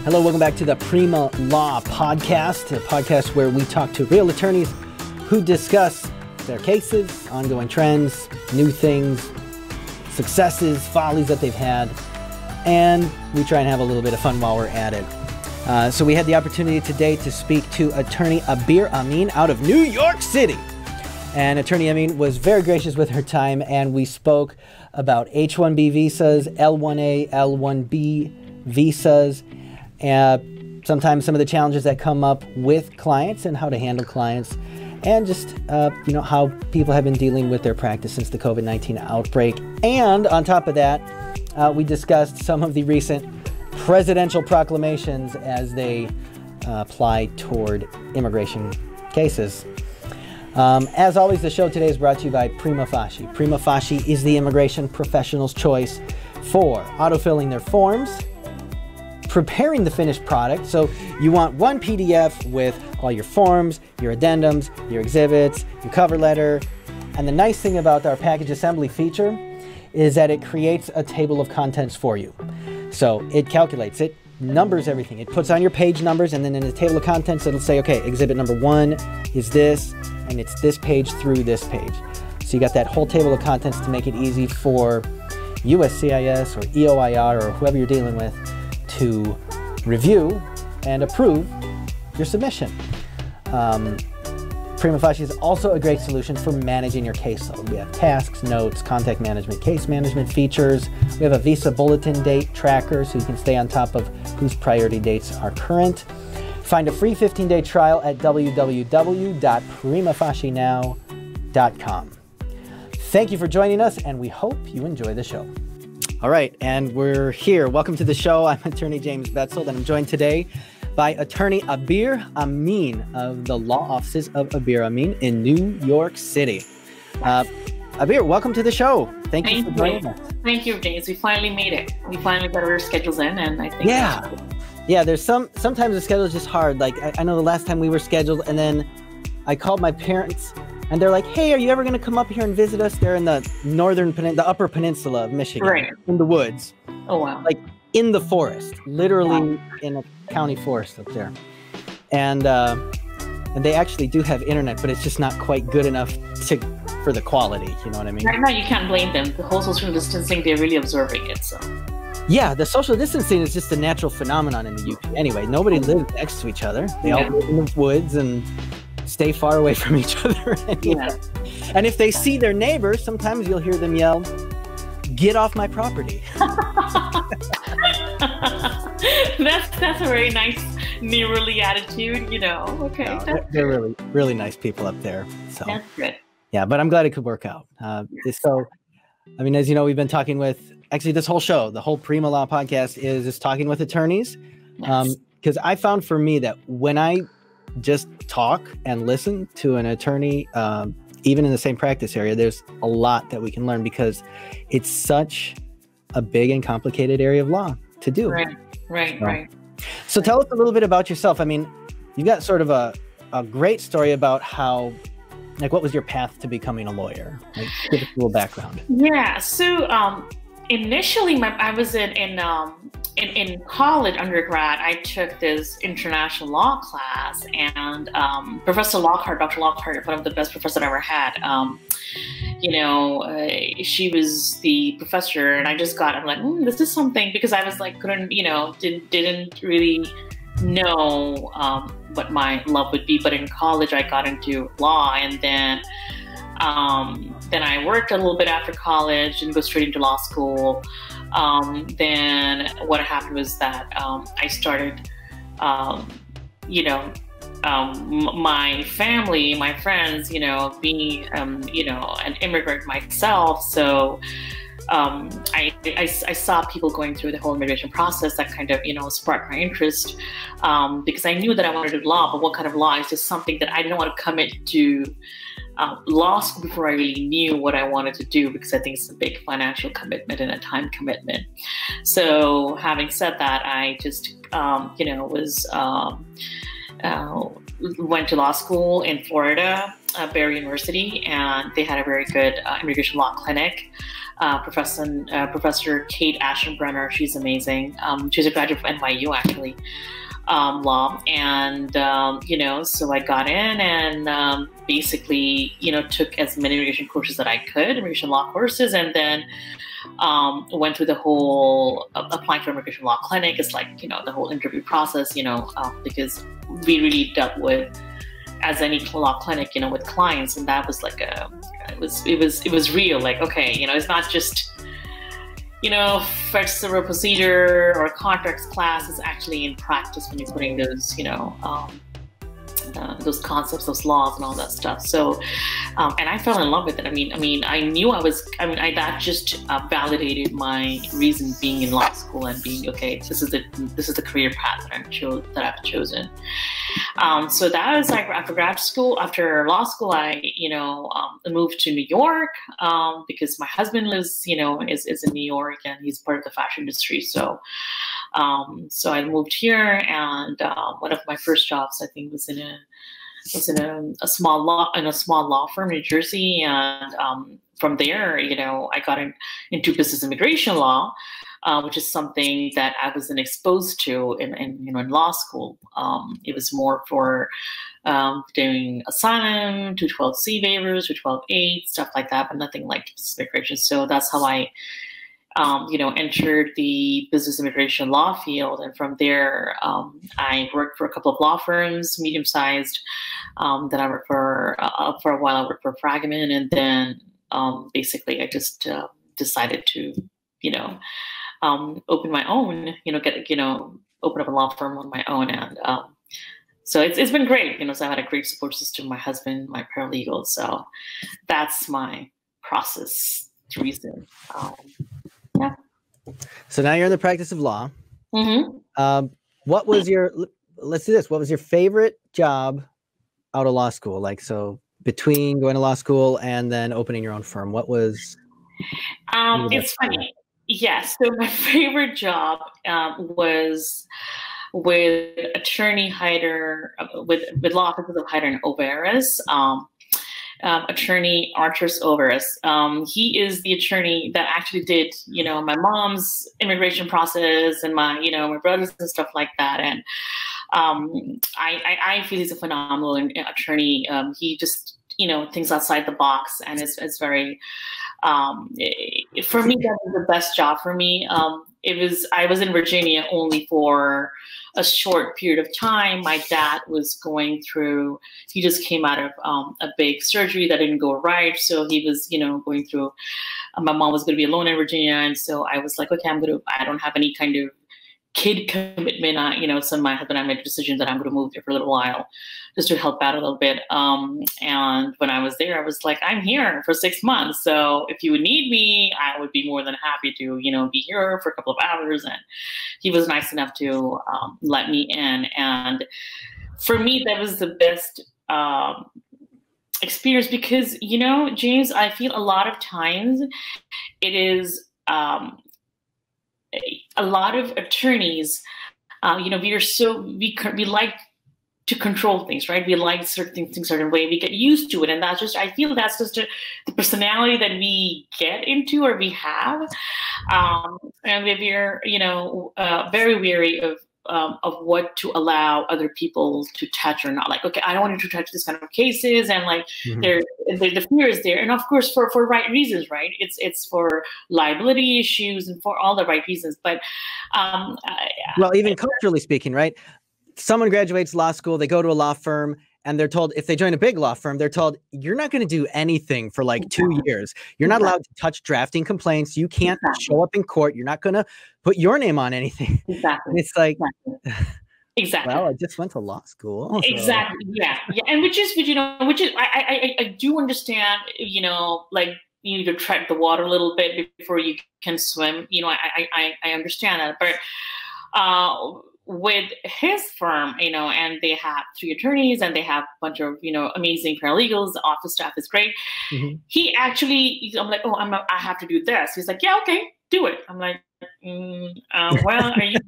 Hello, welcome back to the Prima.Law podcast, a podcast where we talk to real attorneys who discuss their cases, ongoing trends, new things, successes, follies that they've had, and we try and have a little bit of fun while we're at it. So we had the opportunity today to speak to attorney Abeer Amin out of New York City. And attorney Amin was very gracious with her time, and we spoke about H-1B visas, L-1A, L-1B visas, sometimes some of the challenges that come up with clients and how to handle clients, and just how people have been dealing with their practice since the COVID-19 outbreak. And on top of that, we discussed some of the recent presidential proclamations as they apply toward immigration cases. As always, the show today is brought to you by Prima Facie. Prima Facie is the immigration professional's choice for autofilling their forms, preparing the finished product. So you want one PDF with all your forms, your addendums, your exhibits, your cover letter. And the nice thing about our package assembly feature is that it creates a table of contents for you. So it calculates, it numbers everything. It puts on your page numbers, and then in the table of contents, it'll say, okay, exhibit number 1 is this, and it's this page through this page. So you got that whole table of contents to make it easy for USCIS or EOIR or whoever you're dealing with to review and approve your submission. Prima Facie is also a great solution for managing your caseload. We have tasks, notes, contact management, case management features. We have a visa bulletin date tracker so you can stay on top of whose priority dates are current. Find a free 15-day trial at www.primafascienow.com. Thank you for joining us, and we hope you enjoy the show. All right, and we're here. Welcome to the show. I'm attorney James Betzold, and I'm joined today by attorney Abeer Amin of the law offices of Abeer Amin in New York City. Abeer, welcome to the show. Thank you for joining us. Thank you, James. We finally made it. We finally got our schedules in, and I think yeah. There's sometimes the schedule is just hard. Like I know the last time we were scheduled, and then I called my parents, and they're like, "Hey, are you ever going to come up here and visit us?" They're in the the Upper Peninsula of Michigan, right, in the woods. Oh wow! Like in the forest, literally in a county forest up there, and they actually do have internet, but it's just not quite good enough for the quality. You know what I mean? Right now, you can't blame them. The whole social distancing, they're really observing it. So. Yeah, the social distancing is just a natural phenomenon in the UP. Anyway, nobody lives next to each other. They all live in the woods and stay far away from each other. Anyway. Yeah. And if they see their neighbors, sometimes you'll hear them yell, "Get off my property." That's a very nice neighborly attitude, you know. Okay. No, they're really, really nice people up there. So that's good. Yeah, but I'm glad it could work out. So, I mean, as you know, we've been talking with, actually this whole show, the whole Prima.Law podcast is talking with attorneys. Because I found for me that when I just talk and listen to an attorney, even in the same practice area, there's a lot that we can learn because it's such a big and complicated area of law to do. Right. So tell us a little bit about yourself. I mean, you've got sort of a great story about how, like, what was your path to becoming a lawyer? Like, give us a little background. Yeah. So initially, I was in college, undergrad. I took this international law class, and Professor Lockhart, Dr. Lockhart, one of the best professors I ever had. She was the professor, and I'm like, this is something, because I was like, didn't really know what my love would be. But in college, I got into law, and then I worked a little bit after college and go straight into law school. Then what happened was that I started, my family, my friends, being, an immigrant myself. So I saw people going through the whole immigration process that kind of, sparked my interest, because I knew that I wanted to do law, but what kind of law is just something that I didn't want to commit to law school before I really knew what I wanted to do, because I think it's a big financial commitment and a time commitment. So having said that, I just, was went to law school in Florida, Abeer University, and they had a very good immigration law clinic. Professor Kate Ashenbrenner, she's amazing. She's a graduate from NYU, actually, law. And, so I got in and basically, took as many immigration courses that I could, immigration law courses, and then went through the whole applying for immigration law clinic. It's like, the whole interview process, because we really dealt with, as any law clinic, with clients, and that was like it was real. Like, okay, it's not just, first civil procedure or contracts class. Is actually in practice when you're putting those concepts, those laws, and all that stuff. So, and I fell in love with it. I mean, I knew that just validated my reason being in law school and being, okay, this is the career path that I've chosen. So that was like after law school, I, moved to New York, because my husband lives, is in New York, and he's part of the fashion industry. So, so I moved here, and one of my first jobs, I think, was in a small law firm in New Jersey, and from there, I got into business immigration law, which is something that I wasn't exposed to in law school. It was more for doing asylum, 212C waivers, 212A, stuff like that, but nothing like business immigration. So that's how I entered the business immigration law field. And from there, I worked for a couple of law firms, medium-sized. Then I worked for a while, I worked for Fragment. And then basically I just decided to, open my own, open up a law firm on my own. And so it's been great. So I had a great support system, my husband, my paralegal. So that's my process reason. Yeah. So now you're in the practice of law. Mm-hmm. What was let's do this. What was your favorite job out of law school? Like, so between going to law school and then opening your own firm, what was? It's funny. Yes. So my favorite job was with attorney Hyder, with law offices of Hyder and Overis. Attorney Arturs Overis. He is the attorney that actually did, my mom's immigration process and my brothers and stuff like that. And I feel he's a phenomenal attorney. He just, thinks outside the box, and it's very, for me, that was the best job for me. I was in Virginia only for a short period of time. My dad was going through, he just came out of a big surgery that didn't go right. So he was, going through, my mom was going to be alone in Virginia. And so I was like, okay, I don't have any kind of kid commitment. So my husband and I made a decision that I'm going to move there for a little while just to help out a little bit. And when I was there, I was like, I'm here for 6 months. So if you would need me, I would be more than happy to, be here for a couple of hours. And he was nice enough to let me in. And for me, that was the best experience because, James, I feel a lot of times it is a lot of attorneys, we like to control things, right? We like certain things certain way. We get used to it, and I feel that's just the personality that we get into or we have, and we're very wary of what to allow other people to touch or not. Like, okay, I don't want you to touch this kind of cases, and like the fear is there, and of course for right reasons, right? It's for liability issues and for all the right reasons. But well, even culturally speaking, right? Someone graduates law school, they go to a law firm, and they're told, if they join a big law firm, they're told, you're not going to do anything for like 2 years. You're not allowed to touch drafting complaints. You can't show up in court. You're not going to put your name on anything. Exactly. And it's like, exactly. Well, I just went to law school. So. Exactly. Yeah. And which is, I do understand, like, you need to tread the water a little bit before you can swim. I understand that. But with his firm, and they have 3 attorneys and they have a bunch of, amazing paralegals. The office staff is great. Mm-hmm. He actually, I'm like, I have to do this. He's like, yeah, okay, do it. I'm like, well, are you?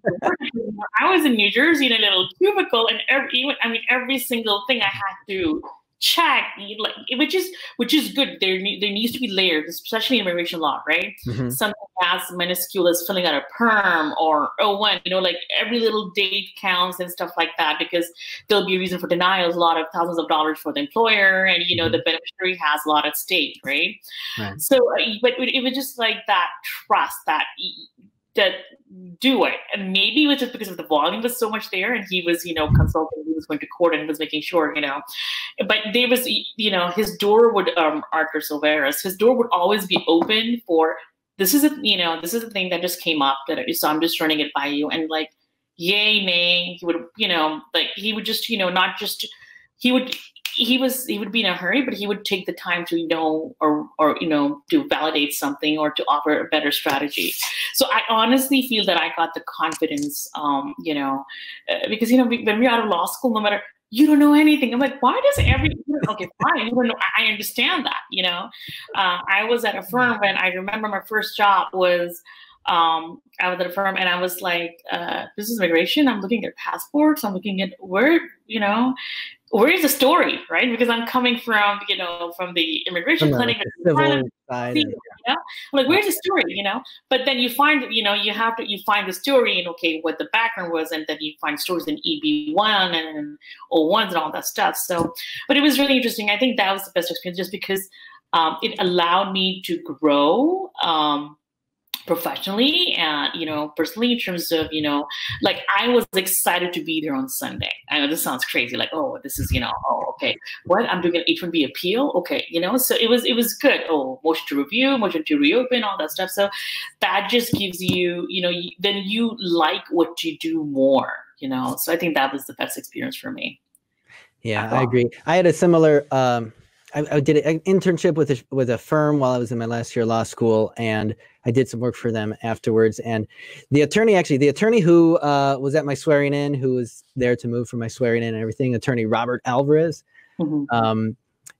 I was in New Jersey in a little cubicle, and every single thing I had to check, like, which is good. There needs to be layers, especially in immigration law, right? Mm-hmm. Something as minuscule as filling out a perm or O1, like every little date counts and stuff like that, because there'll be a reason for denials, a lot of thousands of dollars for the employer, and Mm-hmm. the beneficiary has a lot at stake, right? Right. So, but it was just like that trust that do it. And maybe it was just because of the volume was so much there, and he was, consulting, he was going to court and was making sure, but there was, his door would, Arthur Silveris, his door would always be open for, this is a thing that just came up, so I'm just running it by you. And like, yay, nay, he would, he would just, not just, he would be in a hurry, but he would take the time to or to validate something or to offer a better strategy. So I honestly feel that I got the confidence, because when we're out of law school, no matter, you don't know anything. I'm like, why does okay, fine, you don't know. I understand that. I was at a firm when I remember my first job was. I was at a firm and I was like, this is immigration. I'm looking at passports. I'm looking at where is the story, right? Because I'm coming from, from the immigration clinic. Civil side. I'm like, where's the story, But then you find, you find the story and, okay, what the background was, and then you find stories in EB1 and O1s and all that stuff. So, but it was really interesting. I think that was the best experience, just because it allowed me to grow, professionally and personally, in terms of like, I was excited to be there on Sunday. I know this sounds crazy, like, oh, this is okay, what, I'm doing an H-1B appeal, okay, so it was good. Oh, motion to review, motion to reopen, all that stuff. So that just gives you then you like what you do more, so I think that was the best experience for me. Yeah, I agree. I had a similar I did an internship with a firm while I was in my last year of law school, and I did some work for them afterwards. And the attorney who was at my swearing in, who was there to move for my swearing in and everything, attorney Robert Alvarez, mm-hmm.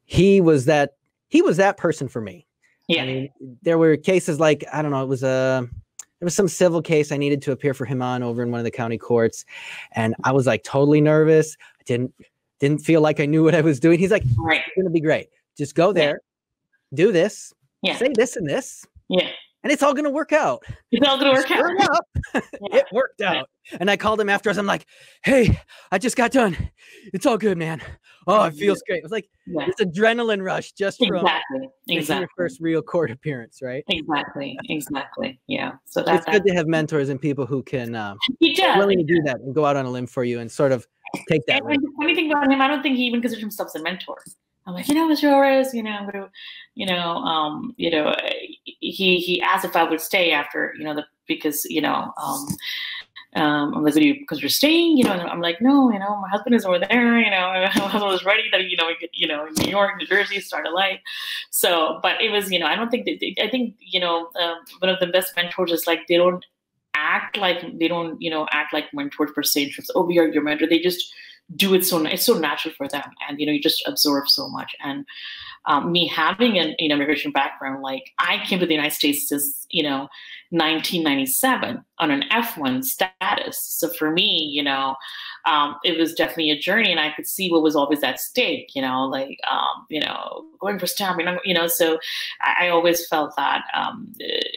He was that person for me. Yeah. I mean, there were cases like, I don't know, there was some civil case I needed to appear for him on over in one of the county courts, and I was like totally nervous. I didn't feel like I knew what I was doing. He's like, right, it's going to be great. Just go there, do this, say this and this, and it's all going to work out. It's all going to work out. It worked out. And I called him afterwards. I'm like, hey, I just got done. It's all good, man. Oh, it feels great. It was like this adrenaline rush just from your first real court appearance, right? Exactly. Yeah. So it's good to have mentors and people who can willing to do that and go out on a limb for you and sort of take that. And the funny thing about him, I don't think he even considers himself a mentor. I'm like, Mr. Orez, he asked if I would stay after, because, I'm like, because you're staying, and I'm like, no, my husband is over there, my husband was ready that, we could, in New York, New Jersey, start a life. So, but it was, I don't think I think, one of the best mentors is like, they don't act like mentors per se, in terms of, oh, we are your mentor. They just do it it's so natural for them, and you just absorb so much. And me having an immigration background, like, I came to the United States since 1997 on an F1 status. So for me, it was definitely a journey, and I could see what was always at stake. Going for stamping. So I always felt that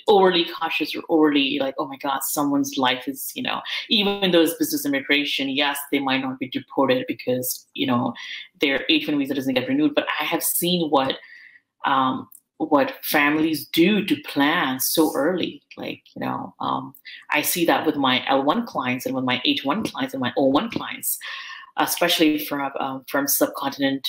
overly cautious or overly like, oh my God, someone's life is even though it's business immigration, yes, they might not be deported because their H-1 visa doesn't get renewed, but I have seen what families do to plan so early. Like, I see that with my L1 clients and with my H1 clients and my O1 clients, especially from subcontinent,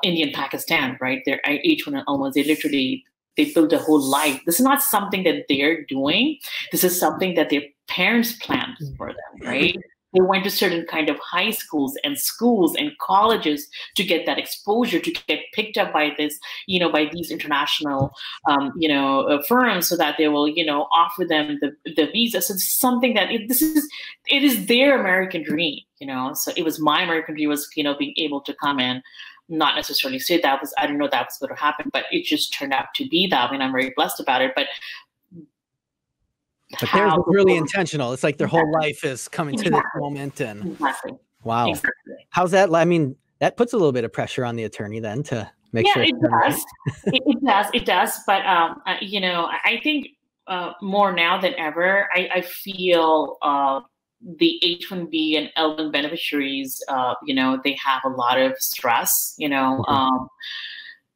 India and Pakistan, right? Their H1 and L1s, they build a whole life. This is not something that they're doing. This is something that their parents planned for them, right? They went to certain kind of high schools and colleges to get that exposure, to get picked up by this, by these international, firms, so that they will, offer them the visa. So it's something that it is their American dream, So it was my American dream was, being able to come in, not necessarily say I didn't know that was going to happen, but it just turned out to be that, and I'm very blessed about it. But But theirs was really intentional. It's like their whole life is coming to this moment. And exactly. Wow. Exactly. How's that? I mean, that puts a little bit of pressure on the attorney then to make sure. It does. It does. But, you know, I think more now than ever, I feel the H-1B and L-1 beneficiaries, you know, they have a lot of stress, you know,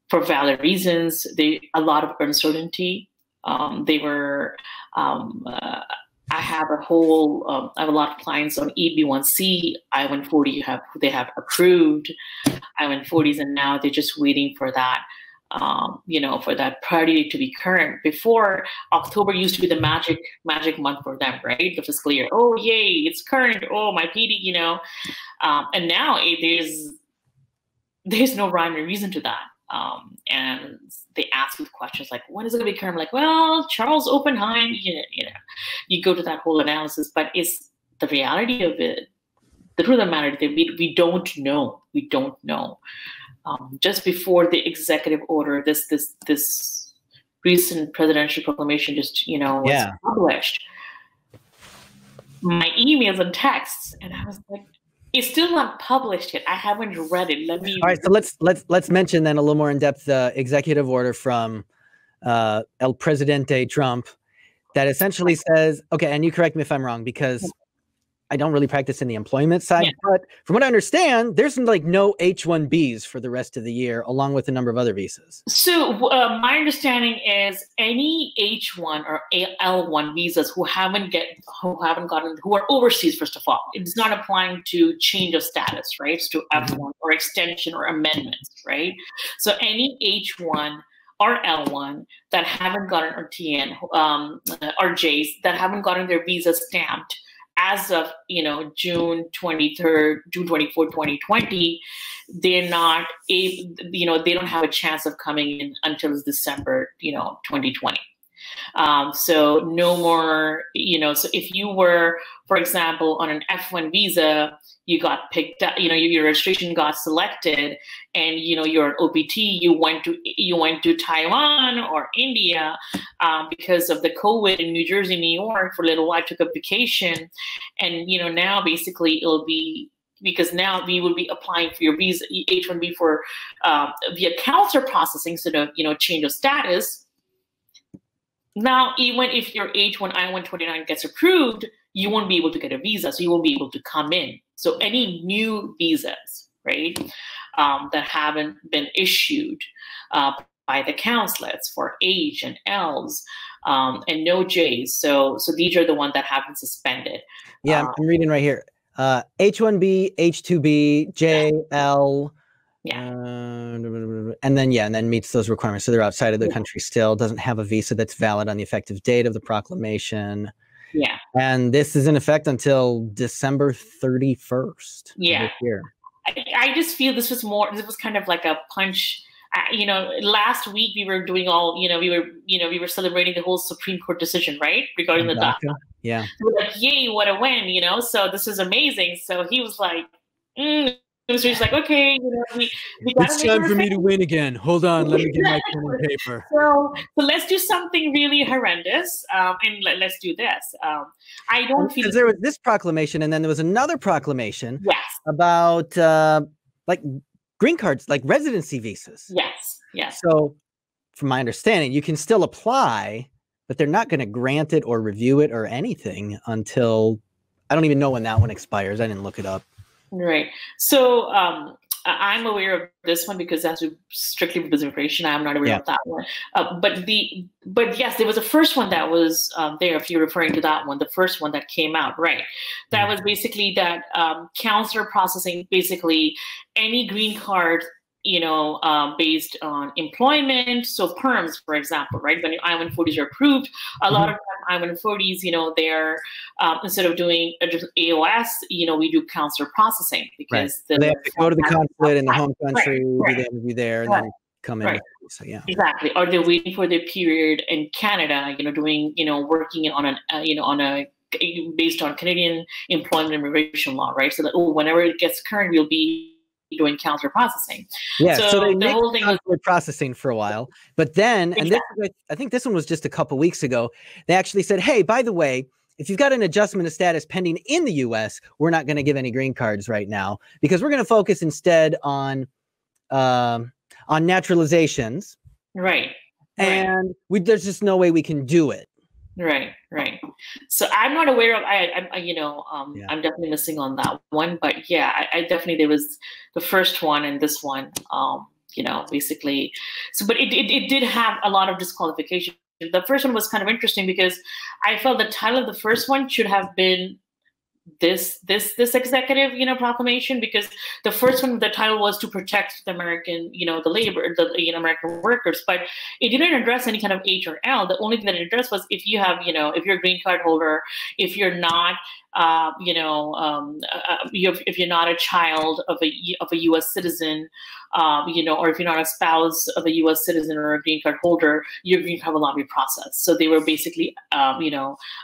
for valid reasons. A lot of uncertainty. I have a lot of clients on EB1C, I-140 they have approved I-140s, and now they're just waiting for that, you know, for that priority to be current. Before, October used to be the magic month for them, right? The fiscal year. Oh, yay, it's current. Oh, my PD, you know. And now there's no rhyme or reason to that. And they ask with questions like, when is it going to be current? I'm like, well, Charles Oppenheim, you know, you go to that whole analysis, but it's the reality of it. The truth of the matter is that we don't know. We don't know. Just before the executive order, this recent presidential proclamation just, you know, was published, my emails and texts, and I was like, it's still not published yet. I haven't read it. Let me. All right, so let's mention then a little more in depth the executive order from El Presidente Trump that essentially says, okay, and you correct me if I'm wrong, because I don't really practice in the employment side, but from what I understand, there's like no H-1Bs for the rest of the year, along with a number of other visas. So my understanding is any H-1 or L-1 visas who are overseas, first of all, it's not applying to change of status, right? It's to F-1 or extension or amendments, right? So any H-1 or L1 that haven't gotten, or TN, or Js that haven't gotten their visa stamped as of, you know, June 24th, 2020, they're not able, you know, they don't have a chance of coming in until December, you know, 2020. So no more, you know, so if you were, for example, on an F1 visa, you got picked up, you know, your registration got selected, and, you know, you're an OPT, you went to Taiwan or India because of the COVID in New Jersey, New York for a little while, took a vacation. And, you know, now basically it'll be, because now we will be applying for your visa, H-1B for via counselor processing instead of, you know, change of status. Now, even if your H-1 I-129 gets approved, you won't be able to get a visa, so you won't be able to come in. So any new visas, right, that haven't been issued by the consulates for H and Ls and no Js, so these are the ones that have been suspended. Yeah, I'm reading right here. H-1B, H-2B, J, L. And then meets those requirements. So they're outside of the country still, doesn't have a visa that's valid on the effective date of the proclamation. Yeah. And this is in effect until December 31st. Yeah. This year. I just feel this was kind of like a punch. You know, last week we were doing we were celebrating the whole Supreme Court decision, right? Regarding the Daca. Yeah. We were like, yay, what a win, you know? So this is amazing. So he was like, so he's like, okay, you know, we got it's time for me to win again. Hold on, let me get my pen and paper. So let's do something really horrendous, and let's do this. I don't feel, because there was this proclamation, and then there was another proclamation. Yes. About like green cards, like residency visas. Yes. Yes. So, from my understanding, you can still apply, but they're not going to grant it or review it or anything until, I don't even know when that one expires. I didn't look it up. Right. So I'm aware of this one because that's strictly business information. I'm not aware of that one. But yes, there was a first one that was there. If you're referring to that one, the first one that came out, right? That was basically that counselor processing, basically any green card, you know, based on employment. So perms, for example, right? When I-140s are approved, a lot of time I-140s, you know, they're instead of doing AOS, you know, we do counselor processing because they have to go to the consulate in the home country, do the interview there, and then come in. So yeah, exactly. Or they're waiting for their period in Canada, you know, doing, you know, working on an based on Canadian employment and immigration law, right? So that whenever it gets current, we'll be doing counselor processing. Yeah, so they So the made whole thing was consular processing for a while, but then, and this, I think this one was just a couple weeks ago, they actually said, hey, by the way, if you've got an adjustment of status pending in the U.S., we're not going to give any green cards right now because we're going to focus instead on naturalizations. right. And there's just no way we can do it. Right. So I'm not aware of. I'm definitely missing on that one. But yeah, I definitely, there was the first one and this one. Basically. So, but it did have a lot of disqualification. The first one was kind of interesting because I felt the title of the first one should have been this executive proclamation, because the first one, the title was to protect the American, the American workers, but it didn't address any kind of H or L. The only thing that it addressed was if you have, if you're a green card holder, if you're not if you're not a child of a U.S. citizen, or if you're not a spouse of a U.S. citizen or a green card holder, your green card will not be processed. So they were basically,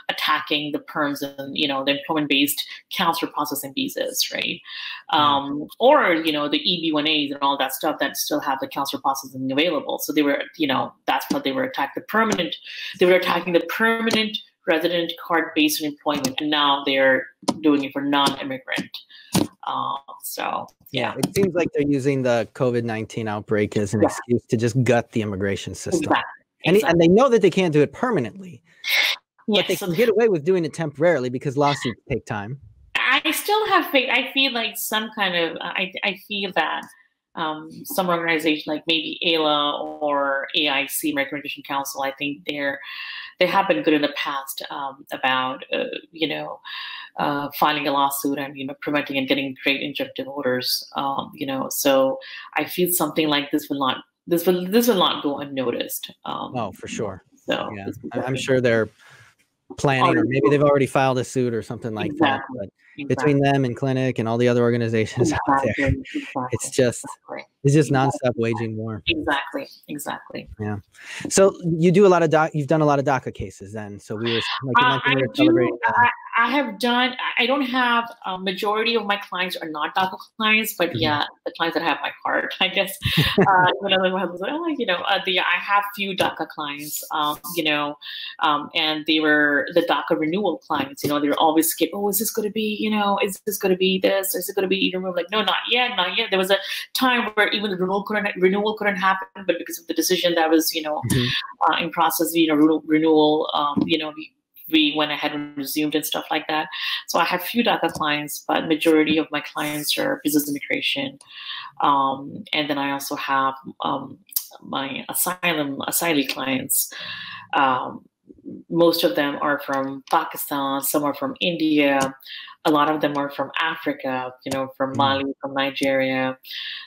attacking the PERMs and, the employment-based counselor processing visas, right? Or, the EB-1As and all that stuff that still have the counselor processing available. So they were, that's what they were attacking. They were attacking the permanent resident card based on employment, and now they're doing it for non-immigrant. So yeah, it seems like they're using the COVID-19 outbreak as an excuse to just gut the immigration system. Exactly. And they know that they can't do it permanently, but they can get away with doing it temporarily because lawsuits take time. I still have faith. I feel like some kind of, I feel that some organization like maybe ALA or AIC, American Immigration Council, I think they have been good in the past about filing a lawsuit and preventing and getting great injunctive orders. So I feel something like this will not go unnoticed. Oh, for sure. So yeah, I'm sure they're planning, or maybe they've already filed a suit or something like that. But between them and Clinic and all the other organizations out there, it's just nonstop waging war. Exactly. Yeah. So you do a lot of you've done a lot of Daca cases then. So we were celebrating. I have done. I don't have a majority of my clients are not Daca clients, but yeah, the clients that have my heart, I guess. I have few Daca clients. And they were the Daca renewal clients. They were always skip. Oh, is this going to be? Is this going to be this? Is it going to be removed? Like, no, not yet. There was a time where even the renewal couldn't happen, but because of the decision that was, in process, renewal, we went ahead and resumed and stuff like that. So I have few Daca clients, but majority of my clients are business immigration. And then I also have my asylee clients. Most of them are from Pakistan, some are from India, a lot of them are from Africa, from Mali, from Nigeria,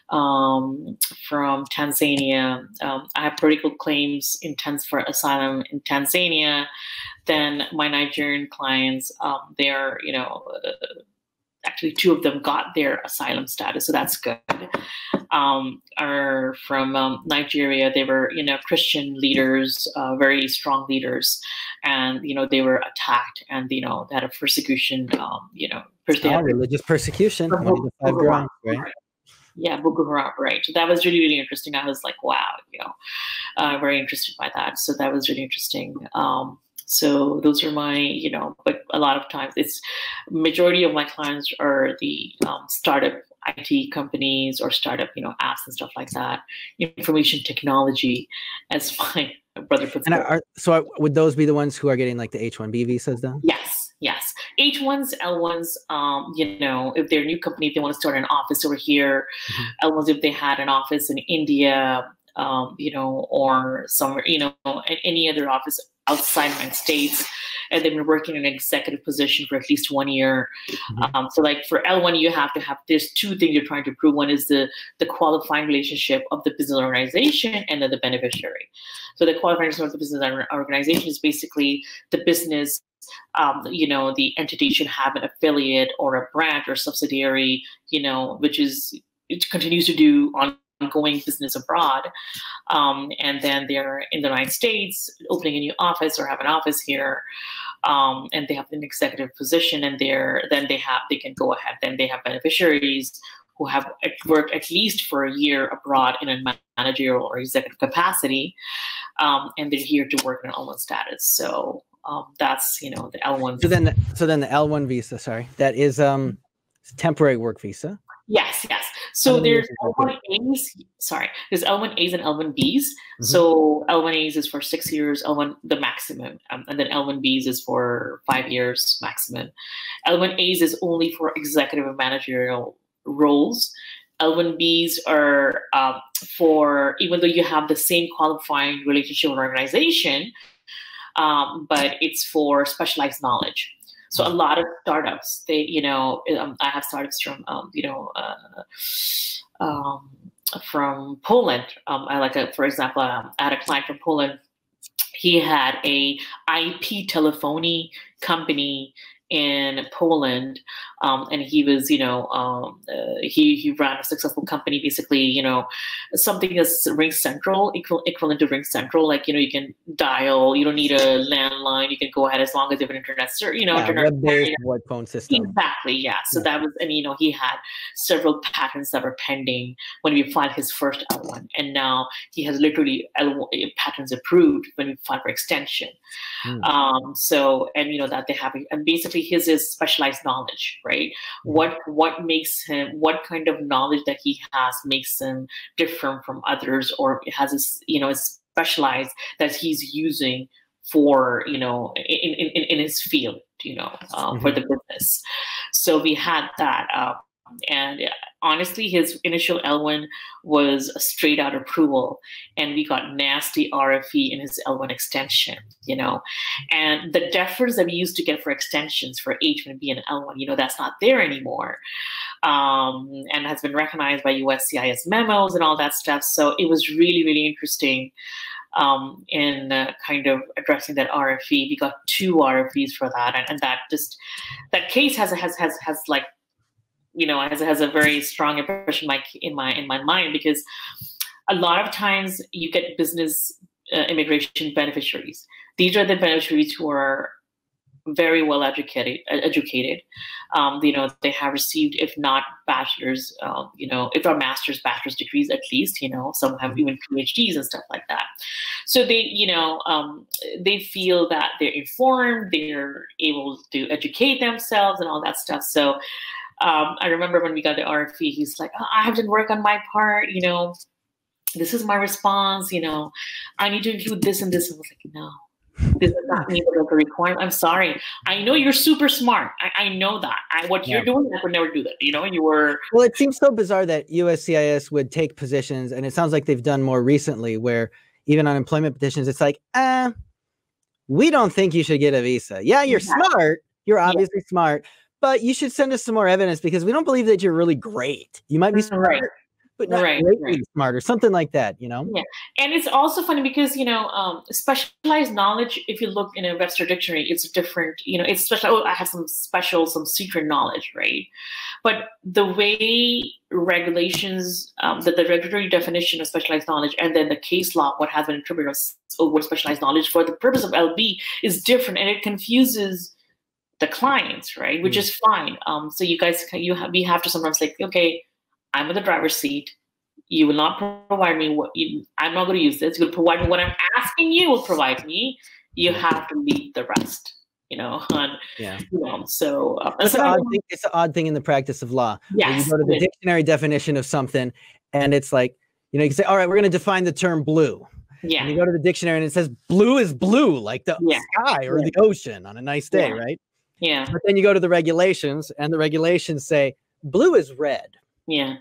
from Tanzania. I have political claims for asylum in Tanzania. Then my Nigerian clients, they're, actually two of them got their asylum status, so that's good. Are from Nigeria. They were, Christian leaders, very strong leaders, and they were attacked, and they had a persecution. Religious persecution. Right? Yeah, Boko Haram, right. So that was really, really interesting. I was like, wow, very interested by that. So that was really interesting. So those are my, but a lot of times majority of my clients are the startup IT companies or startup, apps and stuff like that. Information technology, as my brother puts it. So would those be the ones who are getting like the H-1B visas then? Yes. H1s, L1s, if they're a new company, if they want to start an office over here, L1s if they had an office in India, or somewhere, any other office outside the United States, and they've been working in an executive position for at least 1 year. So like for L1, you have to have, there's two things you're trying to prove. One is the qualifying relationship of the business organization and then the beneficiary. So the qualifying relationship of the business organization is basically the business, the entity should have an affiliate or a branch or subsidiary, which is, it continues to do ongoing business abroad, and then they're in the United States opening a new office or have an office here, and they have an executive position, and they can go ahead. Then they have beneficiaries who have worked at least for a year abroad in a managerial or executive capacity, and they're here to work in an L1 status. So that's, the L1 visa. So then the L1 visa, sorry, that is temporary work visa. Yes. So there's L1As. Sorry, there's L1As and L1Bs. So L1As is for 6 years, L1 the maximum, and then L1Bs is for 5 years maximum. L1As is only for executive and managerial roles. L1Bs are for, even though you have the same qualifying relationship or organization, but it's for specialized knowledge. So a lot of startups, they, I have startups from, from Poland. For example, I had a client from Poland. He had a IP telephony company in Poland, and he was, he ran a successful company, basically, something that's Ring Central, equivalent to Ring Central. Like, you can dial, you don't need a landline, you can go ahead as long as you have an internet, web-based voice phone system. Exactly, yeah. So that was, and he had several patents that were pending when we filed his first L1, and now he has literally patents approved when we filed for extension. So, and that they have, and basically his is specialized knowledge, right? What makes him, what kind of knowledge that he has makes him different from others, or has his, specialized that he's using for, in his field, for the business. So we had that. And honestly, his initial L1 was a straight out approval, and we got nasty RFE in his L1 extension, and the deference that we used to get for extensions for H1B and L1, that's not there anymore, and has been recognized by USCIS memos and all that stuff. So it was really, really interesting in kind of addressing that RFE. We got 2 RFEs for that, and that case has like, has a very strong impression in my mind, because a lot of times you get business immigration beneficiaries. These are the beneficiaries who are very well educated. They have received, if not bachelor's, if not master's, bachelor's degrees at least. Some have even PhDs and stuff like that. So they, they feel that they're informed, they're able to educate themselves and all that stuff. So I remember when we got the RFE, he's like, I have done work on my part, this is my response, I need to include this and this. I was like, no, this is not me, the requirement. I'm sorry. I know you're super smart. I know that. What you're doing, I would never do that. You were. Well, it seems so bizarre that USCIS would take positions, and it sounds like they've done more recently, where even on employment petitions, it's like, we don't think you should get a visa. Yeah, you're smart. You're obviously smart. But you should send us some more evidence, because we don't believe that you're really great. You might be smart, but not greatly smart, or something like that, Yeah. And it's also funny because, specialized knowledge, if you look in a Webster dictionary, it's different, it's special. I have some secret knowledge, right? But the way regulations, the regulatory definition of specialized knowledge, and then the case law, what has been interpreted as over specialized knowledge for the purpose of LB is different, and it confuses the clients, right? Which is fine. So you guys, we have to sometimes say, okay, I'm in the driver's seat. You will not provide me I'm not going to use this. You'll provide me what I'm asking you will provide me. You have to leave the rest, So it's an odd thing in the practice of law. Yes, you go to the dictionary definition of something, and it's like, you can say, all right, we're going to define the term blue. Yeah. And you go to the dictionary and it says blue is blue, like the sky or the ocean on a nice day, right? Yeah. But then you go to the regulations, and the regulations say blue is red. Yeah.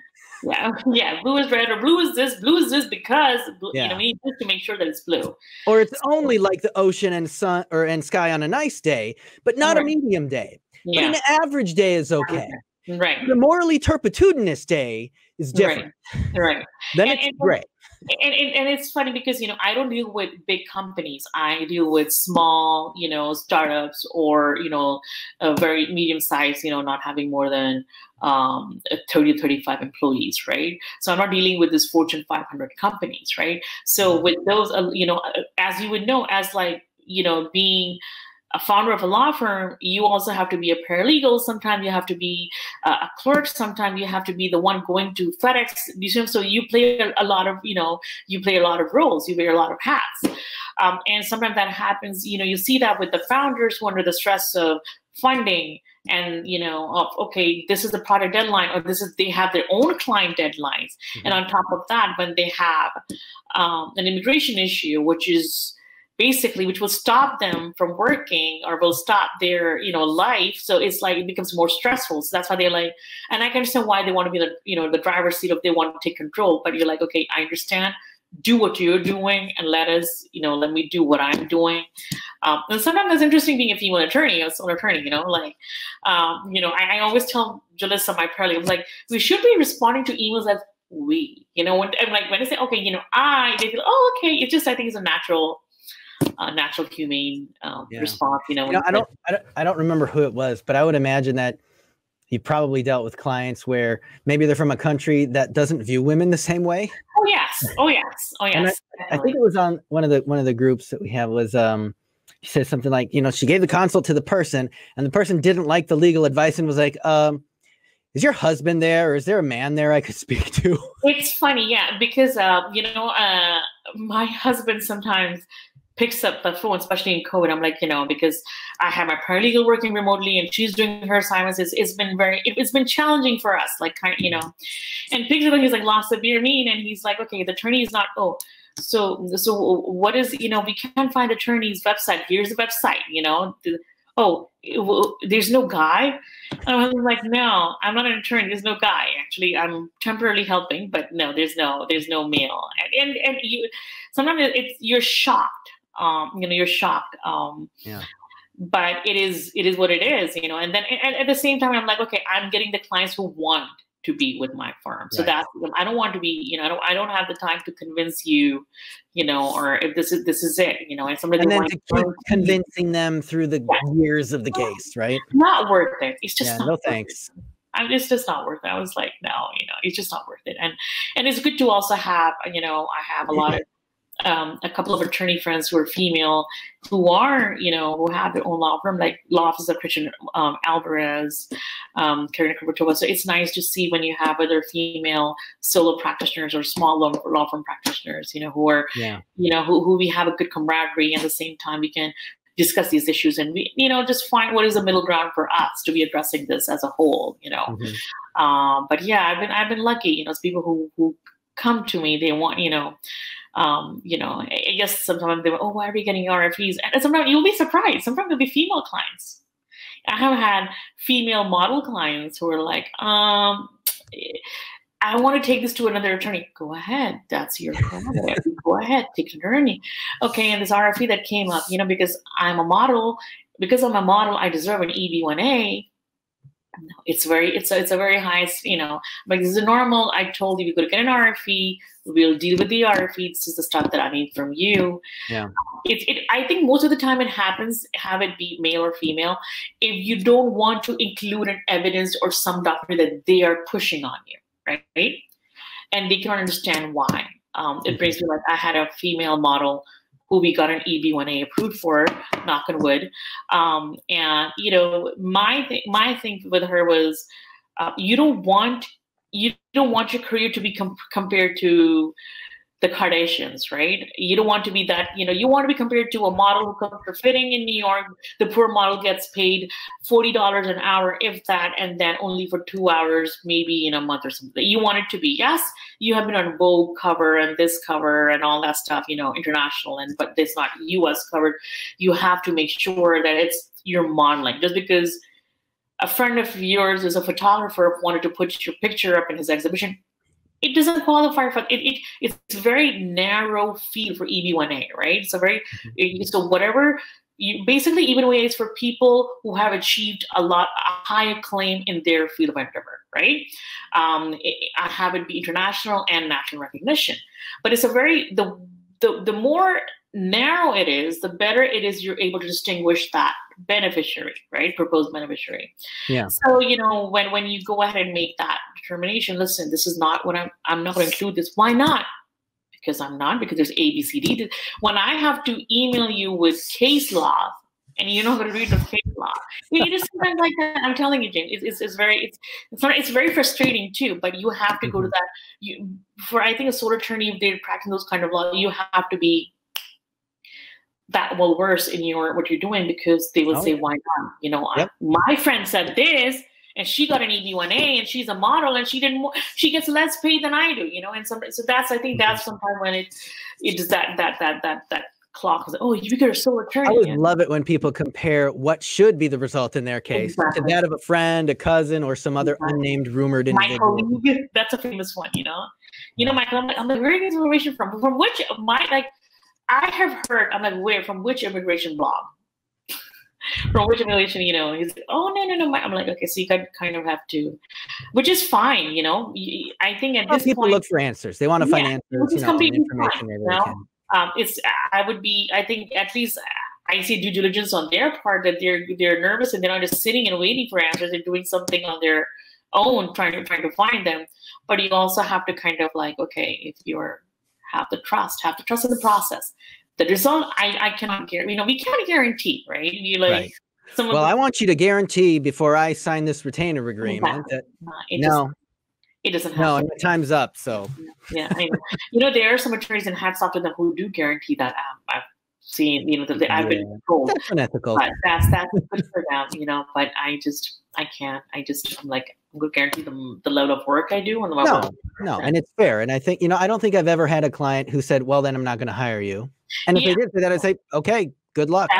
Blue is red, or blue is this because we need this to make sure that it's blue. Or it's only like the ocean and sun and sky on a nice day, but not a medium day. Yeah. But an average day is okay. Right. The morally turpitudinous day is different. Right. Then it's great. And it's funny because, I don't deal with big companies. I deal with small, startups, or, a very medium size, not having more than 30 to 35 employees, right? So I'm not dealing with this Fortune 500 companies, right? So with those, as you would know, as like, being a founder of a law firm, you also have to be a paralegal. Sometimes you have to be a clerk. Sometimes you have to be the one going to FedEx. So you play a lot of, you play a lot of roles. You wear a lot of hats. And sometimes that happens, you see that with the founders who are under the stress of funding and, of, okay, this is the product deadline, or they have their own client deadlines. Mm-hmm. And on top of that, when they have an immigration issue, which will stop them from working or will stop their, life. So it's like, it becomes more stressful. So that's why they're like, and I can understand why they want to be the driver's seat if they want to take control, but you're like, okay, I understand. Do what you're doing and let me do what I'm doing. And sometimes it's interesting being a female attorney, a sole attorney, I always tell Jalissa, my paralegal, like, we should be responding to emails as we, when I say, okay, they feel, oh, okay. It's just, I think it's a natural humane response, I don't remember who it was, but I would imagine that you probably dealt with clients where maybe they're from a country that doesn't view women the same way. Oh yes. And I think it was on one of the groups that we have was he said something like, she gave the consult to the person and the person didn't like the legal advice and was like, is your husband there or is there a man there I could speak to? It's funny, yeah, because my husband sometimes picks up the phone, especially in COVID. I'm like, because I have my paralegal working remotely and she's doing her assignments. It's been challenging for us, like, and picks up, he's like, lost Abeer Amin, and he's like, okay, the attorney is not, so what is, we can't find attorney's website. Here's the website, there's no guy. And I was like, no, I'm not an attorney. There's no guy. Actually, I'm temporarily helping, but no, there's no male. And you, sometimes you're shocked. You're shocked. But it is what it is, and then at the same time, I'm like, okay, I'm getting the clients who want to be with my firm. So that's, I don't want to be, I don't have the time to convince you, or if this is it, and somebody and then to keep convincing them through the years of the case, right? Not worth it. It's just no thanks. It's just not worth it. I was like, no, it's just not worth it. And it's good to also have, I have a lot of a couple of attorney friends who are female, who are, who have their own law firm, like Law Office of Christian Alvarez, Karina Kubertova. So it's nice to see when you have other female solo practitioners or small law firm practitioners, who are, who we have a good camaraderie. At the same time, we can discuss these issues and we, just find what is the middle ground for us to be addressing this as a whole, But yeah, I've been lucky, it's people who come to me, they want, I guess sometimes they were, why are we getting RFPs? And sometimes you'll be surprised. Sometimes there'll be female clients. I have had female model clients who are like, I want to take this to another attorney. Go ahead. That's your prerogative. Go ahead. Take an attorney. Okay. And this RFP that came up, because I'm a model, I deserve an EB1A. No, it's a very high, like this is a normal, I told you, we could get an RFP, we'll deal with the RFP, this is the stuff that I need from you. Yeah. I think most of the time it happens, have it be male or female, if you don't want to include an evidence or some document that they are pushing on you, right? And they cannot understand why. It brings me like, I had a female model who we got an EB1A approved for, knock on wood. And my thing with her was, you don't want your career to be compared to the Kardashians, right? You don't want to be that, you want to be compared to a model who comes for fitting in New York. The poor model gets paid $40 an hour, if that, and then only for 2 hours, maybe in a month or something. You want it to be, yes, you have been on Vogue cover and this cover and all that stuff, international, but it's not US covered. You have to make sure that you're modeling. Just because a friend of yours is a photographer wanted to put your picture up in his exhibition, it doesn't qualify for it. It's a very narrow field for EB1A, right? So so whatever you basically EB1A is for people who have achieved a high acclaim in their field of endeavor, right? I have it be international and national recognition, but it's the more narrow it is, the better it is you're able to distinguish that beneficiary, right? Proposed beneficiary. Yeah. So, when you go ahead and make that determination, listen, this is not what I'm not going to include this. Why not? Because I'm not, because there's A, B, C, D. When I have to email you with case law, and you're not going to read the case law. It is sometimes like that. I'm telling you, James, it's very frustrating too. But you have to go to that. I think a sole attorney, if they're practicing those kind of law, you have to be that well versed in what you're doing, because they will say, why not? You know, my friend said this, and she got an EB1A, and she's a model, and she gets less paid than I do. You know, and so I think that's sometimes when it is that clock is, oh, you got a sole attorney. I always love it when people compare what should be the result in their case to that of a friend, a cousin, or some other unnamed rumored individual. My colleague, that's a famous one. You know, Michael, I'm like, where are you getting information from? From which I have heard, I'm like, where, from which immigration blog? From which immigration, you know? He's like, oh, no. I'm like, okay, so you kind of have to, which is fine, you know? I think at this people point, look for answers. They want to find answers, information I think at least I see due diligence on their part, that they're nervous and they're not just sitting and waiting for answers. They're doing something on their own, trying to find them. But you also have to kind of like, okay, if you're have the trust in the process. The result, I cannot guarantee. You know, we can't guarantee, right? You like. Right. Well, I want you to guarantee before I sign this retainer agreement that it doesn't happen. No, time's up. So yeah, I know. You know, there are some attorneys, and hats off to them, who do guarantee that. I've seen, you know, that I've been told that's unethical. But that's good for them, you know. But I can't. I'm like, I'm going to guarantee the level of work I do. No, and it's fair. And I think, you know, I don't think I've ever had a client who said, well, then I'm not going to hire you. And if they did say that, I'd say, okay, good luck.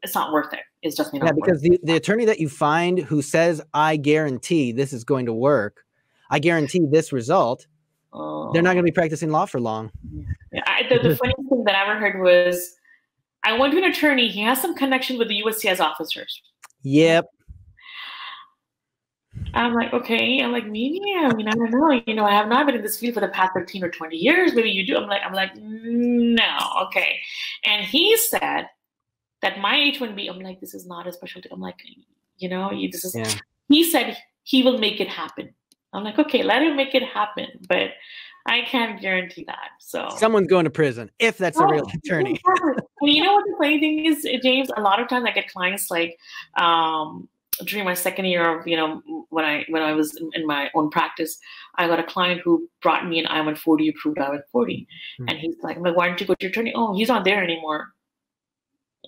It's not worth it. It's just not because the attorney that you find who says, I guarantee this is going to work, I guarantee this result, they're not going to be practicing law for long. Yeah. The funniest thing that I ever heard was, I went to an attorney, he has some connection with the USCIS officers. Yep. I'm like, okay. I'm like, maybe. I mean, I don't know. You know, I have not been in this field for the past 15 or 20 years. Maybe you do. I'm like, no, okay. And he said that my H-1B, I'm like, this is not a specialty. I'm like, you know, this is. Yeah. He said he will make it happen. I'm like, okay, let him make it happen, but I can't guarantee that. So someone's going to prison if that's a real attorney. Exactly. And you know what the funny thing is, James? A lot of times I get clients like. During my second year of, you know, when I was in my own practice, I got a client who brought me an I-140 approved I-140. And he's like, why don't you go to your attorney? Oh, he's not there anymore.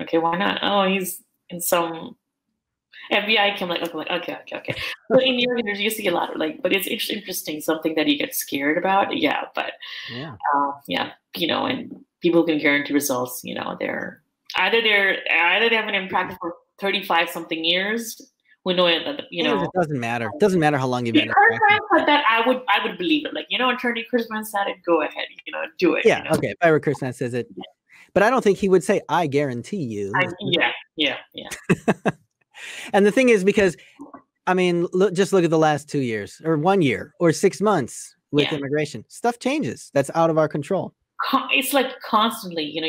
Okay, why not? Oh, he's in some FBI. I'm like, okay. But in your interviews, you see a lot of but it's interesting, something that you get scared about. Yeah, but you know, and people can guarantee results. You know, they're either they have been in practice for 35 something years. We know that, you know, it doesn't matter. It doesn't matter how long you've been in practice. That I would believe it. Like, you know, attorney Kurzman said it, go ahead, you know, do it. Yeah, you know? Okay. If Ira Kurzman says it. Yeah. But I don't think he would say, I guarantee you. Yeah. And the thing is, because, I mean, just look at the last 2 years or 1 year or 6 months with immigration. Stuff changes. That's out of our control. It's like constantly, you know,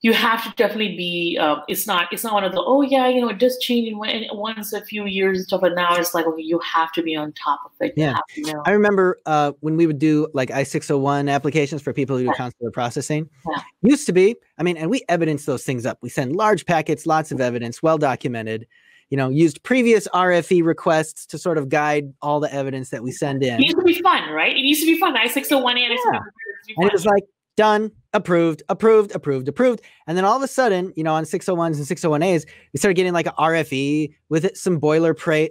you have to definitely be, it's not one of the, oh yeah, you know, it does change in once a few years and stuff, but now it's like, okay, you have to be on top of it. Yeah. You have to know. I remember when we would do like I-601 applications for people who do consular processing, used to be, I mean, and we evidence those things up. We send large packets, lots of evidence, well documented, you know, used previous RFE requests to sort of guide all the evidence that we send in. It used to be fun, right? It used to be fun. I-601 and it was like, done, approved. And then all of a sudden, you know, on 601s and 601As, we started getting like an RFE with it, some boilerplate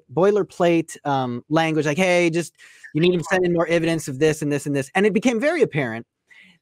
language, like, hey, just, you need to send in more evidence of this and this and this. And it became very apparent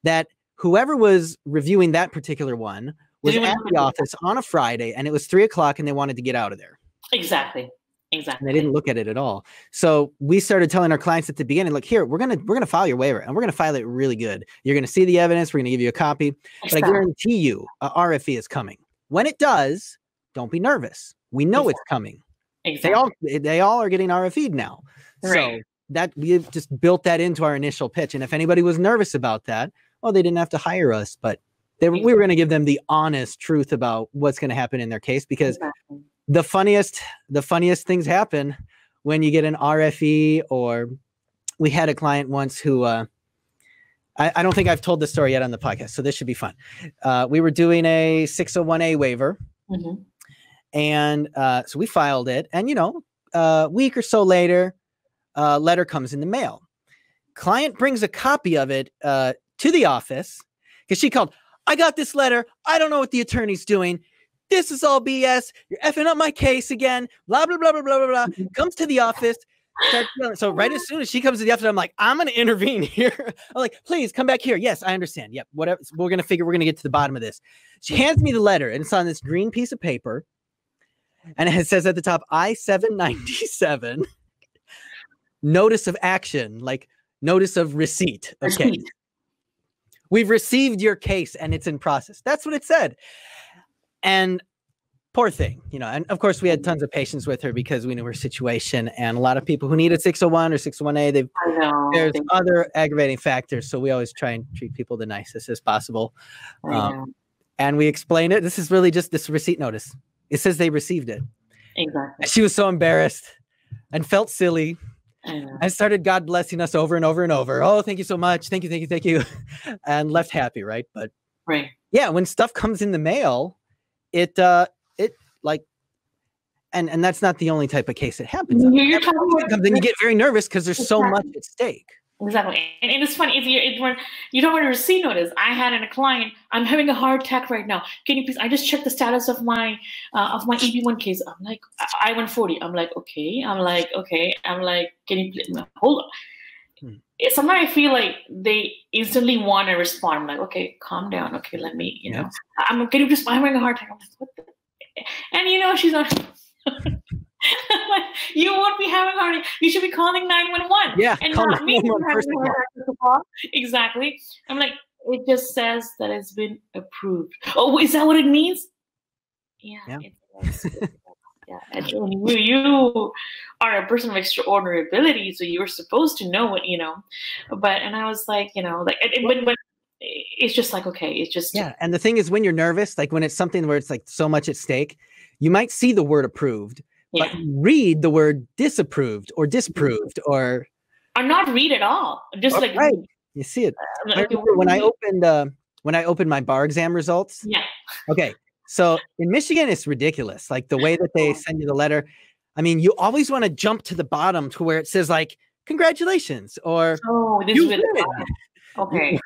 that whoever was reviewing that particular one was at the office on a Friday, and it was 3 o'clock and they wanted to get out of there. Exactly. And they didn't look at it at all. So we started telling our clients at the beginning, look, here, we're gonna file your waiver, and we're gonna file it really good. You're gonna see the evidence. We're gonna give you a copy. But I guarantee you, a RFE is coming. When it does, don't be nervous. We know it's coming. Exactly. They all are getting RFE'd now. Right. So that we've just built that into our initial pitch. And if anybody was nervous about that, well, they didn't have to hire us, but we were going to give them the honest truth about what's going to happen in their case, because the funniest things happen when you get an RFE. Or we had a client once who, I don't think I've told this story yet on the podcast, so this should be fun. We were doing a 601A waiver, and so we filed it, and a week or so later, a letter comes in the mail. Client brings a copy of it to the office because she called. I got this letter. I don't know what the attorney's doing. This is all BS. You're effing up my case again. Blah, blah, blah, blah, blah, blah, blah. Comes to the office. So right as soon as she comes to the office, I'm like, I'm going to intervene here. I'm like, please come back here. Yes, I understand. Yep. Whatever. We're going to get to the bottom of this. She hands me the letter, and it's on this green piece of paper. And it says at the top, I-797, notice of action, like notice of receipt. Okay. We've received your case and it's in process. That's what it said. And poor thing, and of course we had tons of patience with her because we knew her situation, and a lot of people who needed 601 or 601A, there's other aggravating factors. So we always try and treat people the nicest as possible. And we explained it. This is really just this receipt notice. It says they received it. Exactly. She was so embarrassed and felt silly. I started God blessing us over and over and over. Oh, thank you so much. Thank you, thank you, thank you. And left happy, right? But yeah, when stuff comes in the mail, it like, and that's not the only type of case it happens. Then you get very nervous because there's so much at stake. Exactly. And it's funny, when you don't want to receive notice. I had a client, I'm having a heart attack right now. Can you please, I just checked the status of my EB1 case. I'm like, I-140. I'm like, okay. I'm like, can you please, hold on. Sometimes I feel like they instantly want to respond. I'm like, okay, calm down. Okay, let me, I'm having a heart attack. I'm like, what the? And she's not. Like, you won't be having a heart attack. You should be calling 911. Yeah, and not me having a heart attack. Exactly. I'm like, it just says that it's been approved. Oh, is that what it means? Yeah. Yeah. And you are a person of extraordinary ability, so you're supposed to know what But I was like, but it's just like, okay, it's just And the thing is, when you're nervous, like when it's something where it's like so much at stake, you might see the word approved. But read the word disapproved or disproved or not read at all. Just you see it. When I opened my bar exam results. Yeah. Okay. So in Michigan, it's ridiculous. Like the way that they send you the letter. I mean, you always want to jump to the bottom to where it says like, congratulations or you win. Okay.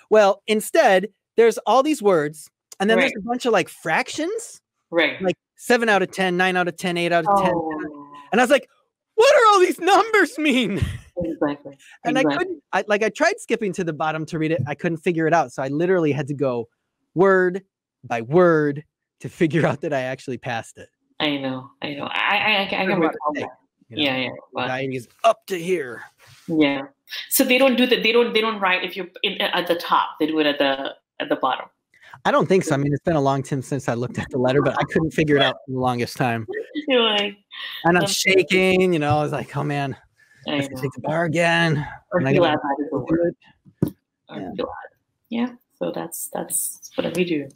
Well, instead, there's all these words, and then there's a bunch of like fractions. Right. Like 7 out of 10, 9 out of 10, 8 out of 10. And I was like, what do all these numbers mean? Exactly. And I tried skipping to the bottom to read it. I couldn't figure it out. So I literally had to go word by word to figure out that I actually passed it. I know. I can recall that. Yeah. Anxiety is up to here. Yeah. So they don't do that. They don't write if you're at the top. They do it at the bottom. I don't think so. I mean, it's been a long time since I looked at the letter, but I couldn't figure it out for the longest time. You're like, and I'm shaking, I was like, oh man, I have to take the bar again. Yeah. So that's what we do.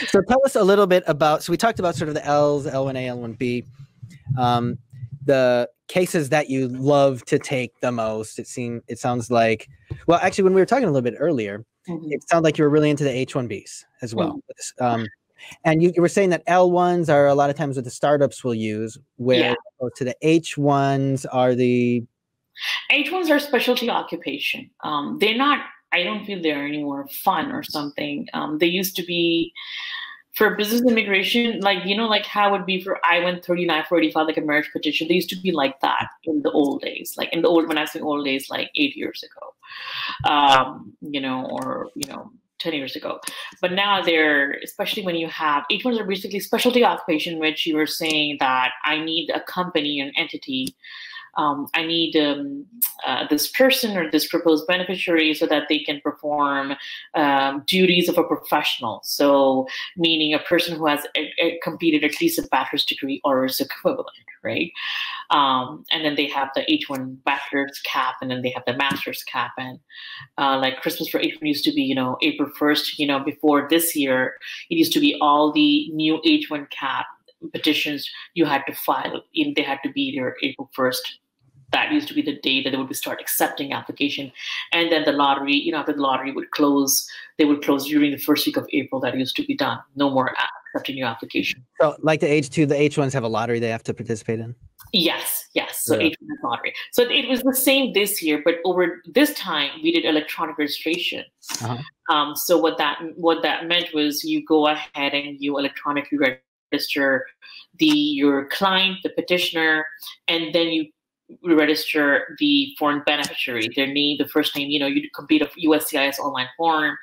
So tell us a little bit about, so we talked about sort of the L's, L1A, L1B, the cases that you love to take the most. It sounds like, well, actually, when we were talking a little bit earlier, it sounded like you were really into the H1Bs as well. And you were saying that L1s are a lot of times what the startups will use, where to the H1s are the... H1s are specialty occupation. They're not, I don't feel they're any more fun or something. They used to be for business immigration, like how it would be for I-139, 485, like a marriage petition. They used to be like that in the old days, like when I say old days, like 8 years ago, or 10 years ago. But now they're, especially when you have, H1s are basically specialty occupation, which you were saying that I need a company, an entity. I need this person or this proposed beneficiary so that they can perform duties of a professional. So meaning a person who has completed at least a bachelor's degree or its equivalent, right? And then they have the H1 bachelor's cap, and then they have the master's cap. And like Christmas for H1 used to be, April 1st, before this year, it used to be all the new H1 cap petitions you had to file. They had to be there April 1st. that used to be the day that they would start accepting application. And then the lottery, after the lottery would close, they would close during the first week of April. That used to be done. No more accepting your application. So like the H2, the H1s have a lottery they have to participate in? Yes. So Yeah. H1 lottery. So it was the same this year, but over this time we did electronic registration. So what that meant was you go ahead and you electronically register your client, the petitioner, and then you register the foreign beneficiary, their name, the first name. You complete a USCIS online form,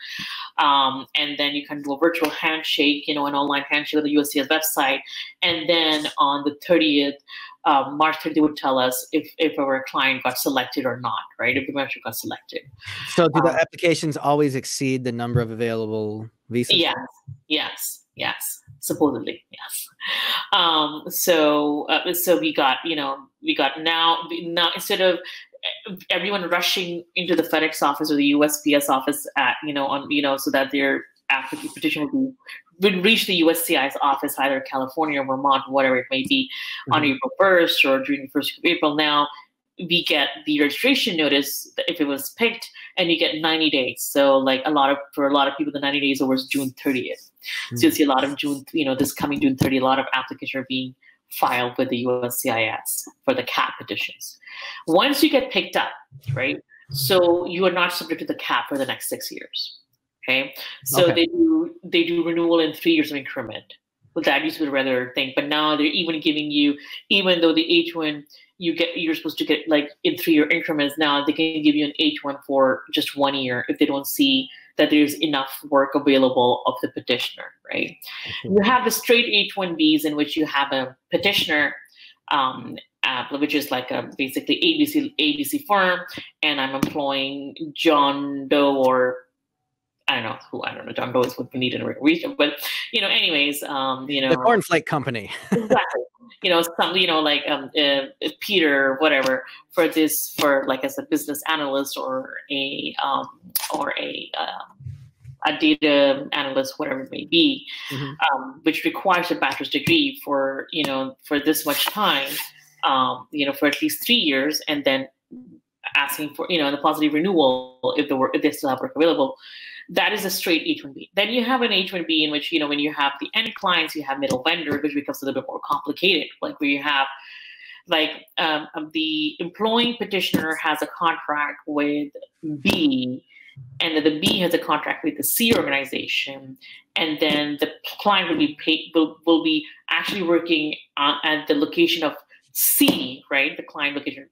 and then you can do a virtual handshake, an online handshake on the USCIS website, and then on the 30th. March 30th, they would tell us if our client got selected or not, right? If the membership got selected. So do the applications always exceed the number of available visas? Yes. Supposedly, yes. So we got now instead of everyone rushing into the FedEx office or the USPS office so that their petition would reach the USCIS office, either California or Vermont, whatever it may be, on April 1st or during the first week of April. Now we get the registration notice if it was picked, and you get 90 days. So for a lot of people, the 90 days over is June 30th. So you'll see a lot of this coming June 30th, a lot of applications are being filed with the USCIS for the CAP petitions. Once you get picked up, right? So you are not subject to the CAP for the next 6 years. Okay, so they do renewal in 3 years of increment. Well, that used to be a regular thing, but now they're even giving you, even though the H1 you're supposed to get in 3-year increments. Now they can give you an H1 for just 1 year if they don't see that there's enough work available of the petitioner. Right? You have the straight H1Bs in which you have a petitioner, which is basically ABC firm, and I'm employing John Doe or I don't know. John Doe is what we need in a region, but anyways, the cornflake company. Exactly. Peter, whatever, for as a business analyst or a data analyst, whatever it may be, which requires a bachelor's degree for this much time, for at least 3 years, and then asking for the positive renewal if they still have work available. That is a straight H1B. Then you have an H1B in which, when you have the end clients, you have middle vendor, which becomes a little bit more complicated. Where you have, the employing petitioner has a contract with B, and the B has a contract with the C organization, and then the client will be paid, will be actually working at the location of C, right? The client location,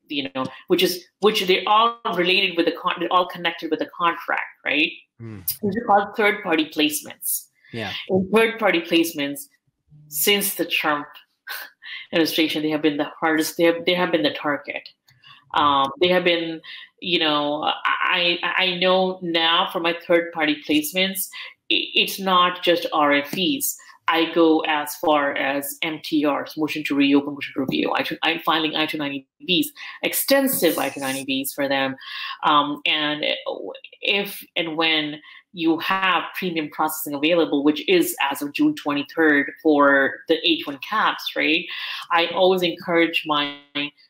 which they're all related with they're all connected with the contract, right? These are called third-party placements. Yeah. In third-party placements, since the Trump administration, they have been the hardest. They have been the target. They have been, I know now for my third-party placements, it's not just RFEs. I go as far as MTRs, motion to reopen, motion to review. I'm filing I-290Bs, extensive I-290Bs for them. And if and when you have premium processing available, which is as of June 23rd for the H1 caps, right? I always encourage my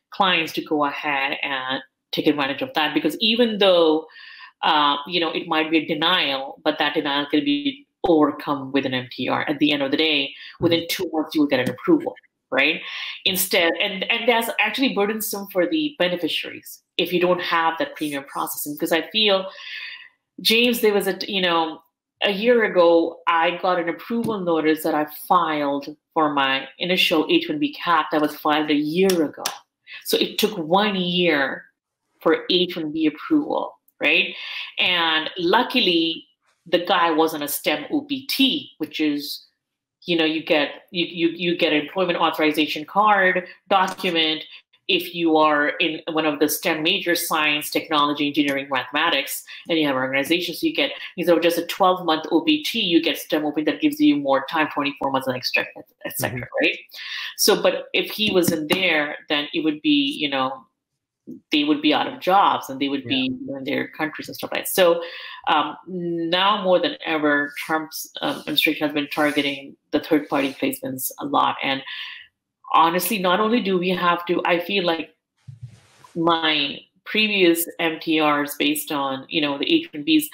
clients to go ahead and take advantage of that, because even though, it might be a denial, but that denial can be overcome with an MTR. At the end of the day, within 2 months, you will get an approval, right? Instead, and that's actually burdensome for the beneficiaries if you don't have that premium processing. Because I feel, James, there was a year ago, I got an approval notice that I filed for my initial H1B cap that was filed a year ago. So it took 1 year for H1B approval, right? And luckily, the guy wasn't a STEM OPT, which is, you get an employment authorization card document if you are in one of the STEM majors, science, technology, engineering, mathematics, and you have an organization. So you get, instead of just a 12-month OPT, you get STEM OPT that gives you more time, 24 months and extra, et cetera, right? So, but if he wasn't there, then it would be, they would be out of jobs and they would be in their countries and stuff like that. So now more than ever, Trump's administration has been targeting the third-party placements a lot. And honestly, not only do we have to, I feel like my previous MTRs based on, the H-1Bs,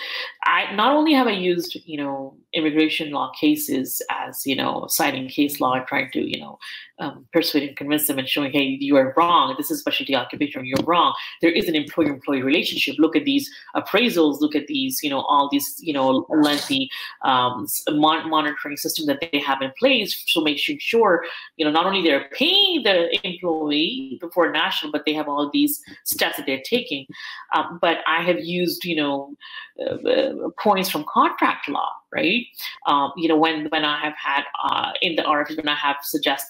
I not only have I used, immigration law cases as, citing case law and trying to, persuade and convince them and showing, hey, you are wrong. This is specialty occupation. You're wrong. There is an employer-employee relationship. Look at these appraisals. Look at these, all these, lengthy monitoring system that they have in place. So making sure, not only they're paying the employee before national, but they have all these steps that they're taking. But I have used, points from contract law, right? When I have had in the RFs, when I have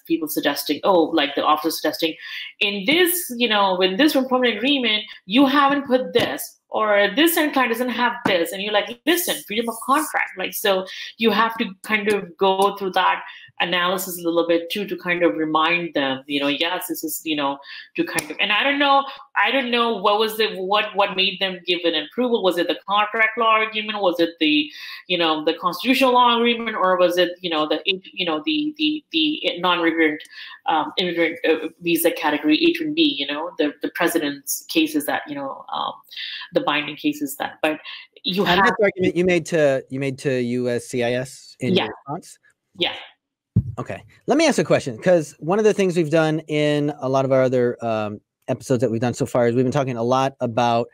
people suggesting, like the officer suggesting, in this, in this employment agreement, you haven't put this, or this end client doesn't have this, and you're like, listen, freedom of contract, like, so you have to kind of go through that analysis a little bit too, to kind of remind them, yes, this is, to kind of, and I don't know what made them give an approval. Was it the contract law agreement? Was it the, the constitutional law agreement, or was it, the non-immigrant immigrant visa category H-1B, the president's cases that, the binding cases that, but you have this argument you made to USCIS in your response? Yeah. Okay. Let me ask a question, because one of the things we've done in a lot of our other episodes that we've done so far is we've been talking a lot about,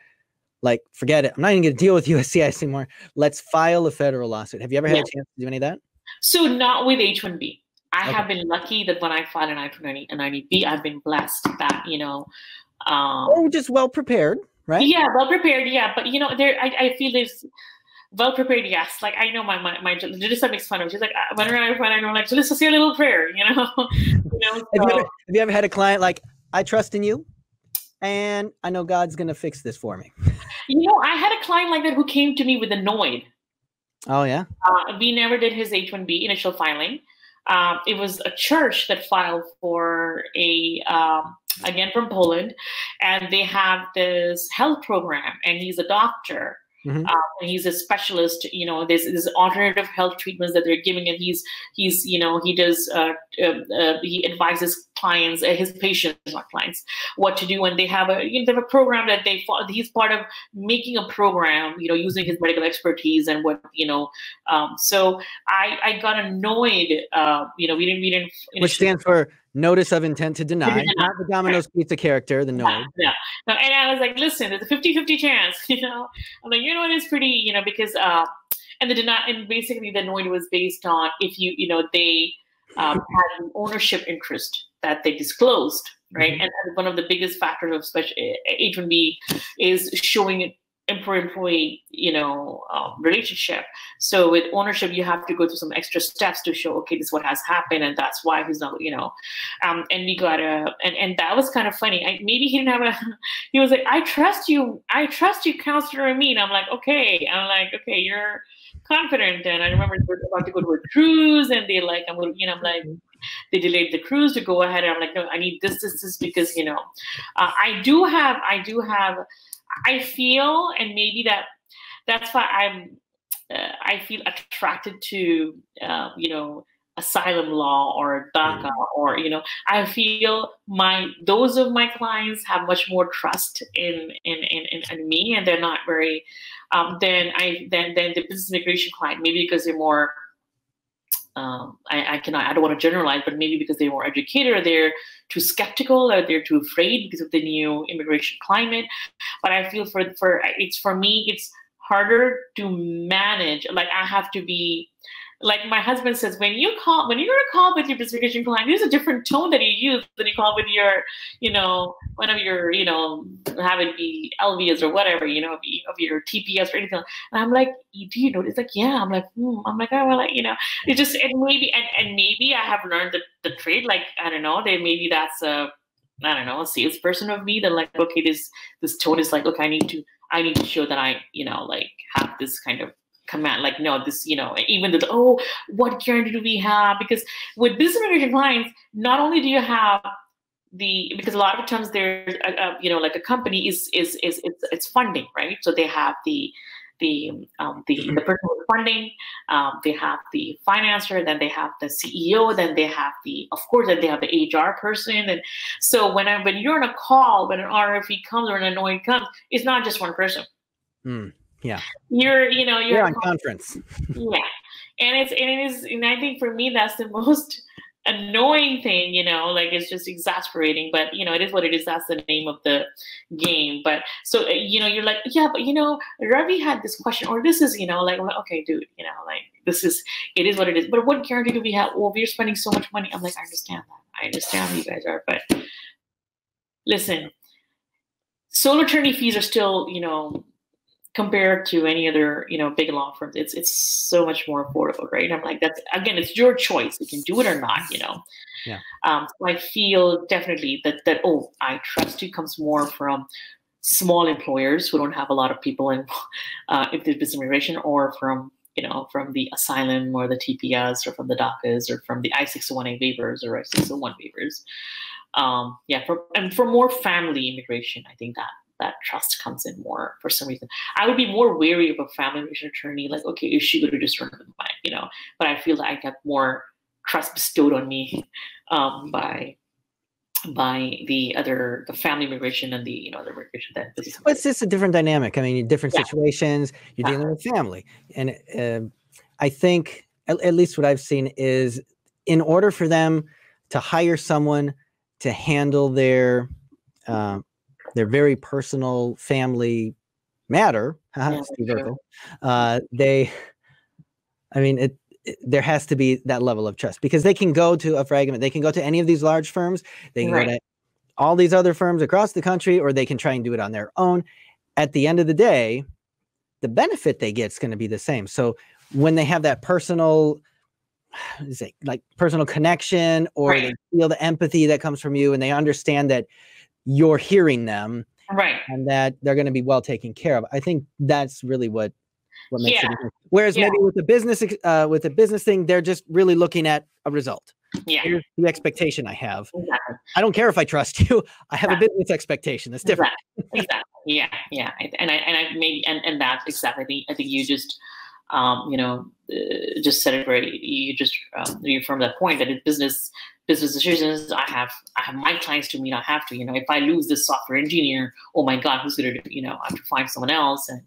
like, forget it, I'm not even going to deal with USCIS anymore. Let's file a federal lawsuit. Have you ever had a chance to do any of that? So not with H-1B. I have been lucky that when I filed an I-290B, I've been blessed that, just well prepared, right? Yeah, well prepared. Yeah, but I feel there's well prepared. Yes, like I know my Jalissa makes fun of me. She's like, whenever I find, I know, like, Jalissa, say a little prayer. So. Have you ever had a client like, I trust in you, and I know God's gonna fix this for me? I had a client like that who came to me with annoyed. Oh yeah. We never did his H-1B initial filing. It was a church that filed for again from Poland, and they have this health program, and he's a doctor. Mm-hmm. And he's a specialist. There's alternative health treatments that they're giving, and he does he advises clients, his patients, not clients, what to do. And they have a program that he's part of making a program, using his medical expertise and what. So I got annoyed. We didn't. Which stands for Notice of Intent to Deny, not the Domino's Pizza character, the NOID. Yeah. No, and I was like, listen, there's a 50-50 chance, I'm like, it is pretty, because, and basically the NOID was based on if they had an ownership interest that they disclosed, right? Mm-hmm. And one of the biggest factors of special H-1B is showing employer-employee, relationship. So with ownership, you have to go through some extra steps to show, okay, this is what has happened, and that's why he's not, and we got and that was kind of funny. Maybe he didn't have he was like, I trust you, Counselor Amin. I'm like, okay, you're confident. And I remember we were about to go to a cruise, and they like, I'm like, they delayed the cruise to go ahead, and I'm like, no, I need this, because, I do have, I feel, and maybe that's why I feel attracted to, asylum law or Daca, or, I feel those of my clients have much more trust in me, and they're not very, than the business immigration client, maybe because they're more, I don't want to generalize, but maybe because they're more educated, or they're too skeptical, or they're too afraid because of the new immigration climate. But I feel for me, it's harder to manage. Like, I have to be, like my husband says, when you're going to call with your business immigration client, there's a different tone that you use than you call with your, one of your, have it be LVS or whatever, of your TPS or anything. And I'm like, do you know? It's like, yeah. I'm like, I'm like, oh, well, like, it just, and maybe I have learned the trade. Like, I don't know, maybe that's a salesperson of me that, like, okay, this tone is like, okay, I need to show that I, like, have this kind of command, like, no, this, even the, what guarantee do we have? Because with business immigration clients, not only do you have because a lot of times there's like a company is funding, right? So they have the the person with funding, they have the financer, then they have the CEO, then they have then they have the HR person. And so when you're on a call, when an RFE comes or an annoying comes, it's not just one person. Yeah. You're on conference. Yeah. And I think for me, that's the most annoying thing, like it's just exasperating, but it is what it is. That's the name of the game. But so, you're like, yeah, but Ravi had this question, or this is, like, okay, dude, like it is what it is. But what guarantee do we have? Well, we're spending so much money. I'm like, I understand that. I understand who you guys are, but listen, solo attorney fees are still, compared to any other, big law firms, it's so much more affordable, right? I'm like, that's, again, it's your choice. You can do it or not, Yeah. So I feel definitely that I trust you comes more from small employers who don't have a lot of people in if there's business immigration, or from the asylum or the TPS, or from the Dacas, or from the I-601A waivers or I-601 waivers. For more family immigration, I think that trust comes in more for some reason. I would be more wary of a family immigration attorney, like, okay, is she going to just run with mine, but I feel that I got more trust bestowed on me by the family immigration and the the immigration that business. Well, it's just a different dynamic. I mean, different situations, you're dealing with family. And I think, at least what I've seen is, in order for them to hire someone to handle their very personal family matter, Steve Urkel, there has to be that level of trust, because they can go to a fragment, they can go to any of these large firms, they can go to all these other firms across the country, or they can try and do it on their own. At the end of the day, the benefit they get is going to be the same. So when they have that personal, personal connection, or they feel the empathy that comes from you, and they understand that you're hearing them, and that they're going to be well taken care of, I think that's really what makes it different. Whereas maybe with the business thing, they're just really looking at a result. Here's the expectation I have. I don't care if I trust you. I have a business expectation. That's different. Exactly. Yeah. And that's exactly. I think you just just said it right. You just reaffirmed that point, that in business decisions, I have my clients to meet. I have to, if I lose this software engineer, oh my God, who's going to do? I have to find someone else. And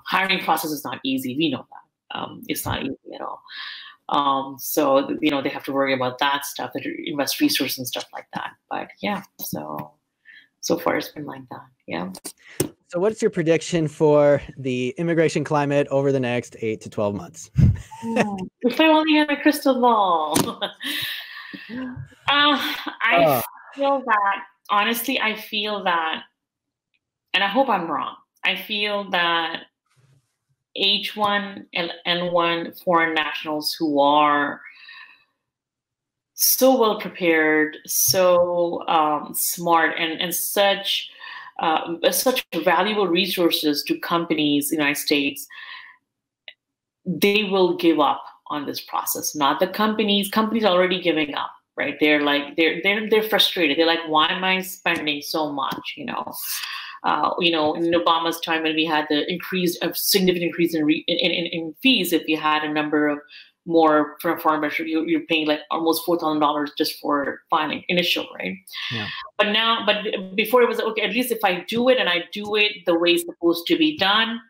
hiring process is not easy. We know that. It's not easy at all. So they have to worry about that stuff, that invest resources and stuff like that. But so far it's been like that. Yeah. So what's your prediction for the immigration climate over the next 8 to 12 months? If I only had a crystal ball. I feel that, honestly, and I hope I'm wrong, I feel that H1 and N1 foreign nationals who are so well prepared, so smart, and such valuable resources to companies in the United States, they will give up on this process. Not the companies. Companies are already giving up, right? They're like, they're frustrated. They're like, why am I spending so much? In Obama's time, when we had the significant increase in fees, if you had a number of more from foreign measure, you're paying like almost $4,000 just for filing initial, right? Yeah. But before it was okay, at least if I do it, and I do it the way it's supposed to be done,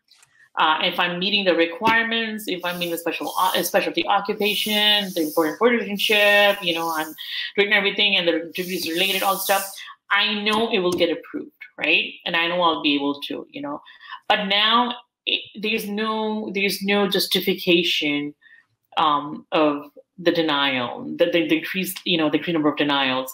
if I'm meeting the requirements, if I'm meeting the specialty occupation, the important relationship, I'm doing everything, and the degrees related, all stuff, I know it will get approved, right? And I know I'll be able to, But now there's no justification of the denial, the increased, the increased number of denials.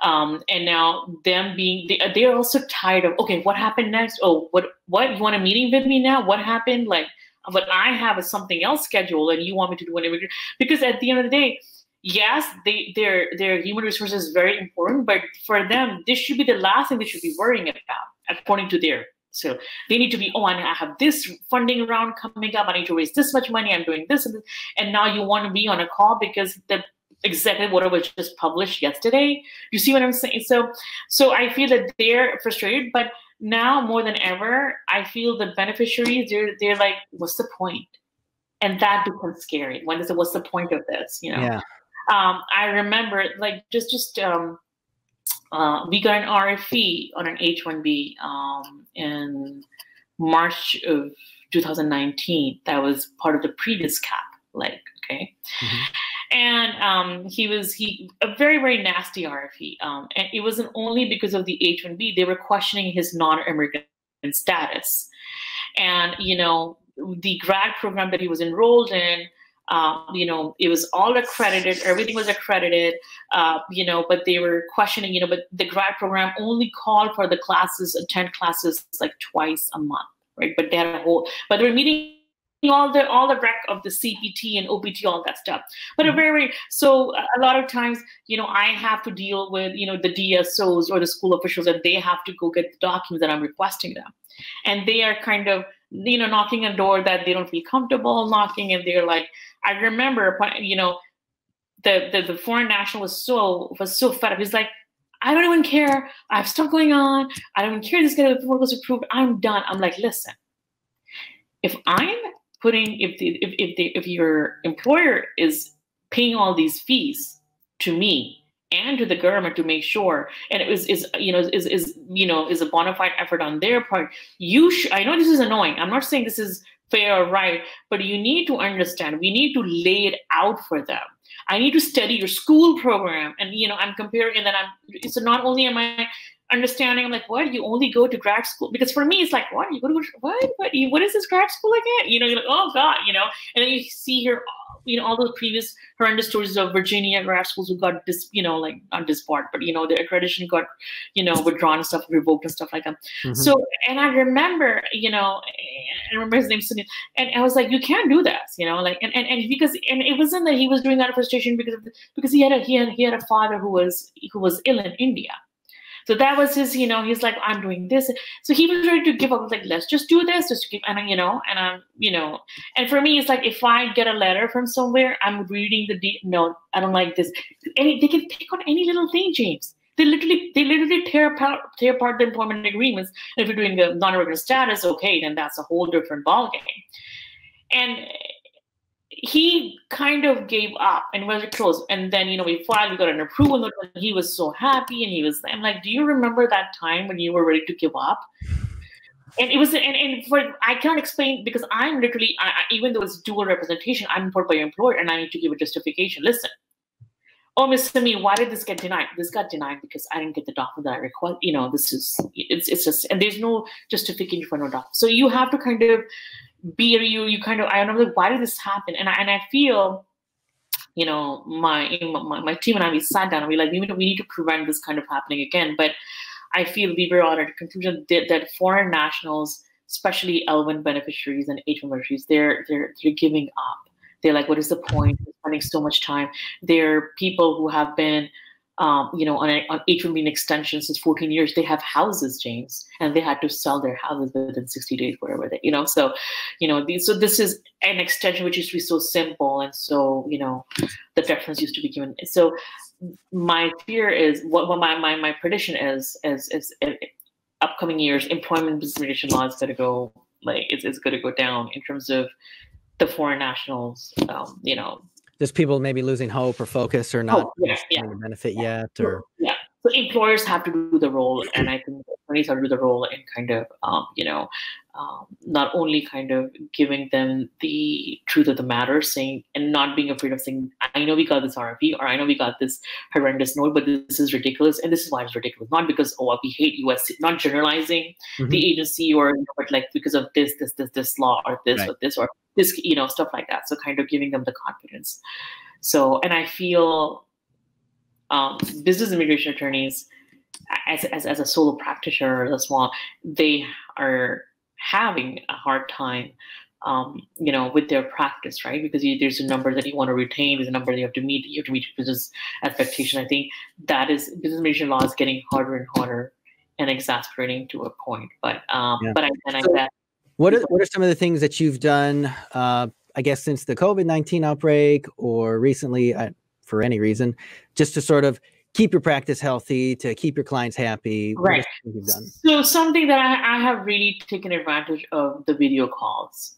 And now them they're also tired of, okay, what happened next? Oh, what, you want a meeting with me now? What happened? Like, what I have is something else scheduled, and you want me to do an immigration? Because at the end of the day, yes, their human resources is very important, but for them, this should be the last thing they should be worrying about, according to their. So they need to be, I have this funding round coming up, I need to raise this much money, I'm doing this, and now you want to be on a call because the executive order was just published yesterday. You see what I'm saying? So I feel that they're frustrated, but now more than ever, I feel the beneficiaries, they're like, what's the point? And that becomes scary when they say, what's the point of this? Yeah. I remember like we got an RFE on an H-1B in March of 2019. That was part of the previous cap, like, okay. And he a very, very nasty RFE. And it wasn't only because of the H-1B, they were questioning his non-immigrant status. And, the grad program that he was enrolled in, it was all accredited, everything was accredited, but they were questioning, but the grad program only called for the classes, attend classes like twice a month, right? But they had but they were meeting all the rec of the CPT and OPT, all that stuff. But so a lot of times, I have to deal with, the DSOs or the school officials, and they have to go get the documents that I'm requesting them. And they are kind of, knocking a door that they don't feel comfortable knocking. And they're like, I remember, the foreign national was so fed up. He's like, I don't even care. I have stuff going on. I don't even care. This guy was approved. I'm done. I'm like, listen, if your employer is paying all these fees to me and to the government to make sure, and it is a bona fide effort on their part, I know this is annoying. I'm not saying this is fair or right, but you need to understand, we need to lay it out for them. I need to study your school program. And, I'm comparing, and then so not only am I understanding, I'm like, what? You only go to grad school? Because for me, it's like, what? You go to what is this grad school again? You're like, oh God, and then you see here, all those previous horrendous stories of Virginia grad schools who got not disbarred, but the accreditation got, withdrawn and stuff, revoked and stuff like that. So, and I remember, I remember his name, Sunil, and I was like, you can't do this, and because it wasn't that he was doing that out of frustration because he had a father who was ill in India. So that was his, he's like, I'm doing this. So he was ready to give up. I was like, let's just do this. Just keep, and and for me, it's like, if I get a letter from somewhere, I'm reading no, I don't like this. And they can pick on any little thing, James. They literally tear apart the employment agreements. And if you're doing the non-immigrant status, okay, then that's a whole different ballgame. And he kind of gave up and was close. And then, we finally got an approval. And he was so happy. And I'm like, do you remember that time when you were ready to give up? And it was, I can't explain, because I'm literally, even though it's dual representation, I'm employed by your employer and I need to give a justification. Listen, oh, Mr. Me, why did this get denied? This got denied because I didn't get the document that I request. It's just, and there's no justification for no document. So you have to kind of you kind of, I don't know, like, why did this happen? And I feel, my team and I, we sat down and we need to prevent this kind of happening again. But I feel we were all at a conclusion that foreign nationals, especially L1 beneficiaries and H1 beneficiaries, they're giving up. They're like, what is the point of spending so much time? They're people who have been, on H1B extension since 14 years. They have houses, James, and they had to sell their houses within 60 days, whatever they, so, so this is an extension which used to be so simple. And so, the deference used to be given. So my fear is, what my prediction is upcoming years, employment business immigration law is going to go, it's going to go down in terms of the foreign nationals, Just people maybe losing hope or focus or not getting the benefit yet, or So employers have to do the role, and I think companies have to do the role in kind of not only kind of giving them the truth of the matter, saying, and not being afraid of saying, I know we got this RFP, or I know we got this horrendous note, but this is ridiculous, and this is why it's ridiculous. Not because we hate US, not generalizing the agency, or but like because of this law, or this or this or this, stuff like that. So kind of giving them the confidence. So, and I feel business immigration attorneys, as a solo practitioner or the small, they are having a hard time, with their practice, right? Because there's a number that you want to retain, there's a number that you have to meet your business expectation. I think that is, business immigration law is getting harder and harder and exasperating to a point. But what are some of the things that you've done, I guess, since the COVID-19 outbreak, or recently, for any reason, just to sort of keep your practice healthy, to keep your clients happy? What Right. you've done? So something that I have really taken advantage of the video calls.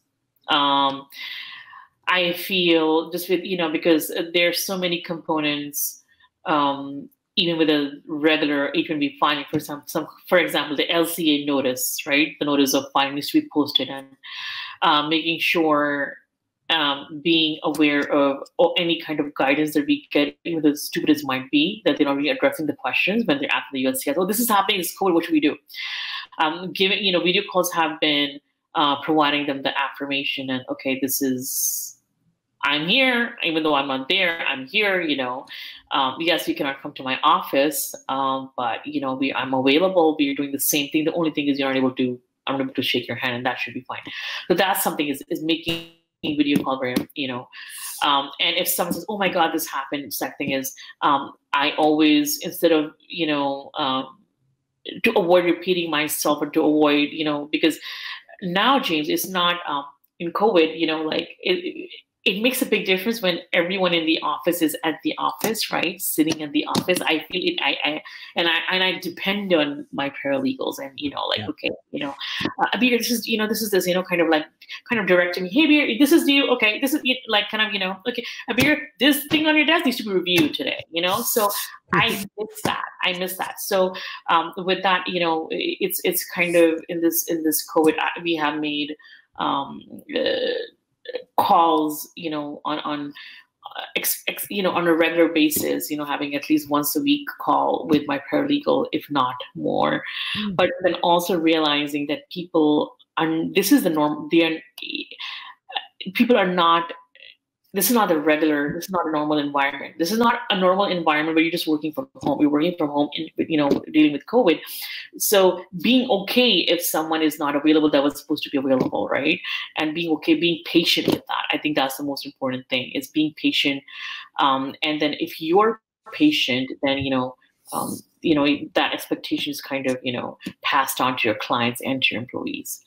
I feel just with, because there's so many components, even with a regular H-1B filing for for example, the LCA notice, right? The notice of filing needs to be posted, and making sure, being aware of any kind of guidance that we get, even though stupid as might be, that they're not really addressing the questions when they're after the USCIS. Oh, this is happening, this is code, what should we do? Given, video calls have been providing them the affirmation, and okay, this is, I'm here, even though I'm not there, I'm here, yes, you cannot come to my office, but, I'm available, we're doing the same thing. The only thing is I'm not able to shake your hand, and that should be fine. So that's something is making video call very, and if someone says, oh my God, this happened, second thing is, I always, instead of, to avoid repeating myself, or to avoid, because now, James, it's not, in COVID, it makes a big difference when everyone in the office is at the office, right? Sitting at the office. I feel it. I depend on my paralegals, and okay, Abeer, this is kind of directing me. Hey, Abeer, this is you. Okay, this is okay, Abeer, this thing on your desk needs to be reviewed today. So I miss that. So with that, it's kind of in this COVID, we have made calls, on a regular basis, having at least once a week call with my paralegal, if not more. But then also realizing that people are, this is the norm. People are not. This is not this is not a normal environment. This is not a normal environment where you're just working from home. You're working from home, dealing with COVID. So being okay if someone is not available that was supposed to be available, right? And being okay, being patient with that. I think that's the most important thing, is being patient. And then if you're patient, then, that expectation is kind of, passed on to your clients and to your employees.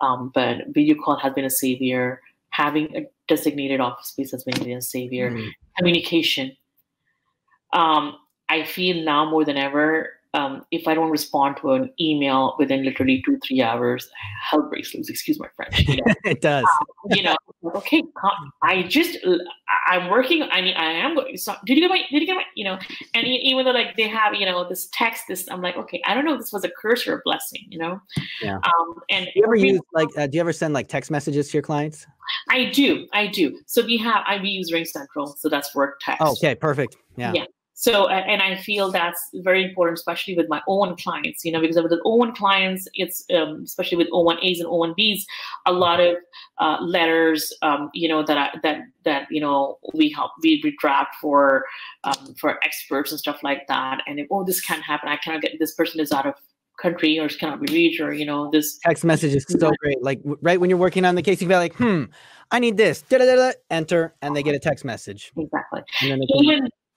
But video call has been a savior. Having a designated office space has been a savior. Mm-hmm. Communication. I feel now more than ever, if I don't respond to an email within literally 2-3 hours, hell breaks loose. Excuse my French. It does. Okay, I'm working. I am going. So did you get my? And even though they have this text, I'm like, okay, I don't know if this was a curse or a blessing. Yeah. And do you ever use do you ever send text messages to your clients? I do. So we use Ring Central, so that's work text. Oh, okay, perfect. Yeah. So, and I feel that's very important, especially with my O1 clients, because with the O1 clients, it's especially with O1As and O1Bs, a lot of letters, that we draft for experts and stuff like that. And if, this can't happen, I cannot get, this person is out of country or cannot be reached, or this text message is so great. Right when you're working on the case, you can be like, I need this, enter, and they get a text message. Exactly. And then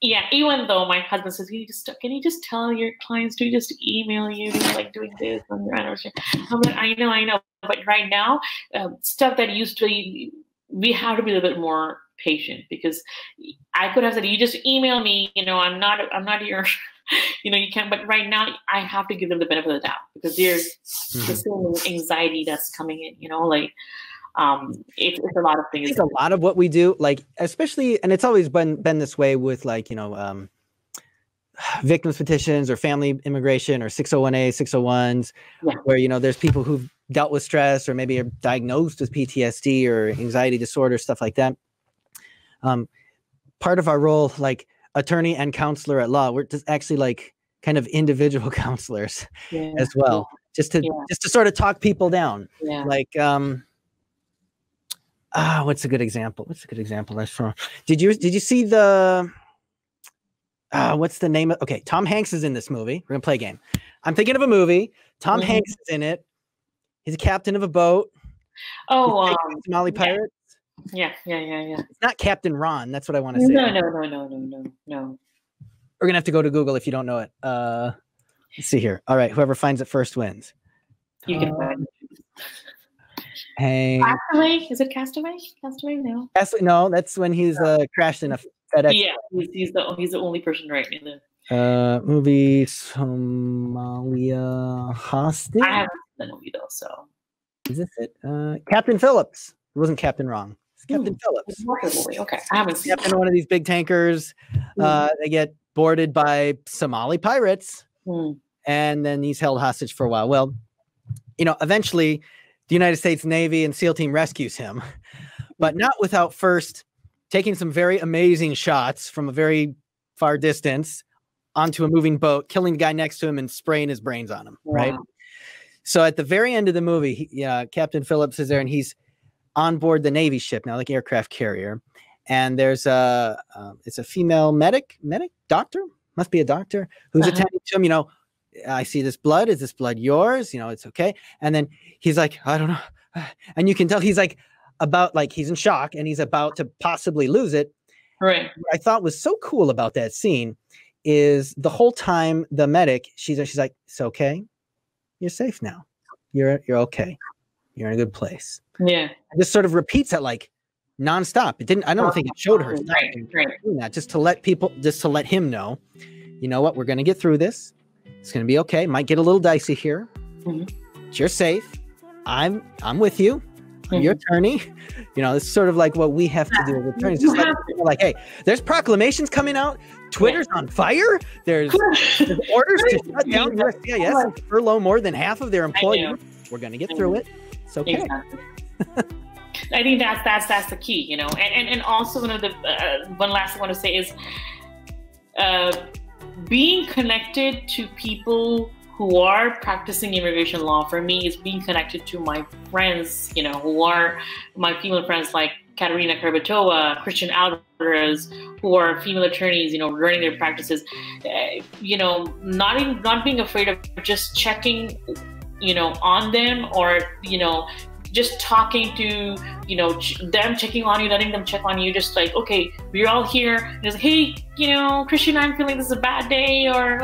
even though my husband says, can you just tell your clients to just email you, doing this on your anniversary? I'm like, I know, but right now, stuff that used to be, we have to be a little bit more patient, because I could have said, you just email me, I'm not your, you can't, but right now I have to give them the benefit of the doubt, because there's the same anxiety that's coming in, it's a lot of things. It's a lot of what we do, especially, and it's always been this way with victims petitions or family immigration or 601A, 601s, where, there's people who've dealt with stress or maybe are diagnosed with PTSD or anxiety disorder, stuff like that. Part of our role, attorney and counselor at law, we're just actually kind of individual counselors as well, just to sort of talk people down. What's a good example? That's from, did you see the, what's the name of, okay, Tom Hanks is in this movie. We're gonna play a game. I'm thinking of a movie. Tom Hanks is in it. He's a captain of a boat. Oh, Somali pirates. Yeah. It's not Captain Ron. That's what I want to say. No. We're gonna have to go to Google if you don't know it. Let's see here. All right, whoever finds it first wins. You can find it. Hey. Castaway? Is it Castaway? Castaway? No. No, that's when he's crashed in a FedEx. Yeah, he's the only person right in the movie Somalia Hostage. I haven't seen the movie though, so Is this it? Captain Phillips. It wasn't Captain Wrong. It's Captain Phillips. movie. Okay, I haven't seen Captain one of these big tankers. They get boarded by Somali pirates, and then he's held hostage for a while. Well, eventually the United States Navy and SEAL team rescues him, but not without first taking some very amazing shots from a very far distance onto a moving boat, killing the guy next to him and spraying his brains on him. Wow. Right. So at the very end of the movie, Captain Phillips is there, and he's on board the Navy ship now, like aircraft carrier. And there's it's a female doctor, must be a doctor, who's attending to him. I see this blood. Is this blood yours? It's okay. And then he's like, I don't know. And you can tell he's he's in shock and he's about to possibly lose it. Right. What I thought was so cool about that scene is the whole time the medic, she's like, it's okay. You're safe now. You're okay. You're in a good place. Yeah. And just sort of repeats that nonstop. I don't think it showed her doing that, just to let him know, you know what, we're going to get through this. It's going to be okay. Might get a little dicey here. You're safe. I'm with you. I'm your attorney. It's sort of like what we have to do with attorneys. Just like, hey, there's proclamations coming out. Twitter's on fire. There's orders to shut down USCIS and furlough more than half of their employees. We're going to get through it. It's okay. Exactly. I think that's the key, and also one last thing I want to say is being connected to people who are practicing immigration law. For me, is being connected to my friends, who are my female friends, like Katerina Karbetova, Christian Alvarez, who are female attorneys, learning their practices, not being afraid of just checking, on them, or, just talking to, them checking on you, letting them check on you, just like, okay, we're all here. And it's like, hey, Christian, I'm feeling this is a bad day, or,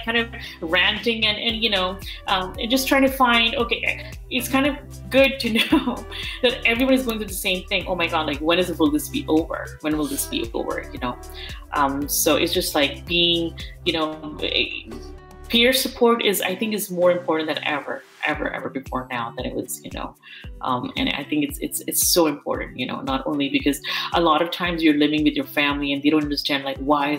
kind of ranting and just trying to find, okay, it's kind of good to know that everybody's going through the same thing. Oh my God, will this be over? When will this be over? So it's just like being, peer support I think is more important than ever before now than it was, and I think it's so important, not only because a lot of times you're living with your family and they don't understand, why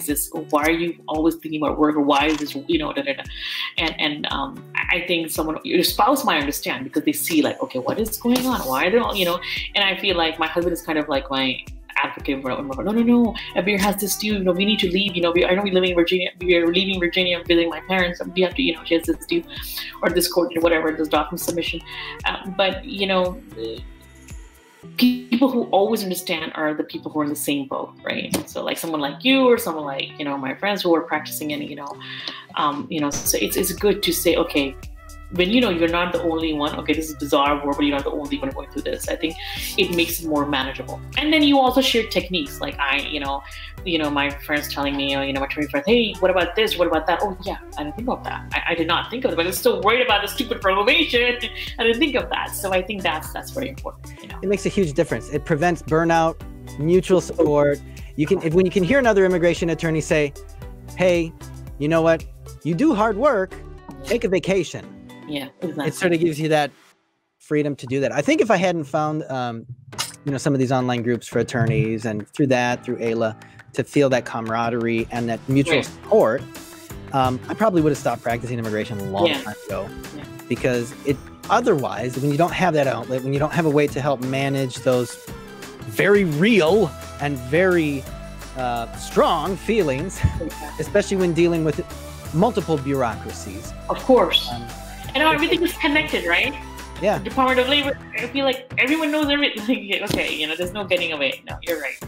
are you always thinking about work, or why is this, and I think your spouse might understand because they see okay, what is going on? Why are they all, and I feel like my husband is kind of like my advocate for no, Abeer has this due, we need to leave, I know we're living in Virginia, we are leaving Virginia, visiting my parents, we have to, she has this due, or this court, whatever, this document submission, but people who always understand are the people who are in the same boat, right? So someone like you, or someone like, my friends who are practicing, and so it's good to say, okay, when you're not the only one, okay, this is bizarre word, but you're not the only one going through this. I think it makes it more manageable. And then you also share techniques, my friends telling me, my attorney friends, hey, what about this? What about that? Oh yeah, I didn't think of that. I did not think of it, but I'm still worried about the stupid proclamation. I didn't think of that. So I think that's very important. It makes a huge difference. It prevents burnout, mutual support. When you can hear another immigration attorney say, hey, you know what? You do hard work, take a vacation. Yeah, exactly. It sort of gives you that freedom to do that. I think if I hadn't found, some of these online groups for attorneys, and through Ayla, to feel that camaraderie and that mutual support, I probably would have stopped practicing immigration a long time ago. Yeah. Because otherwise, when you don't have that outlet, when you don't have a way to help manage those very real and very strong feelings, especially when dealing with multiple bureaucracies. Of course. And everything is connected, right? Yeah. Department of Labor, I feel like everyone knows everything. Okay, there's no getting away. No, you're right.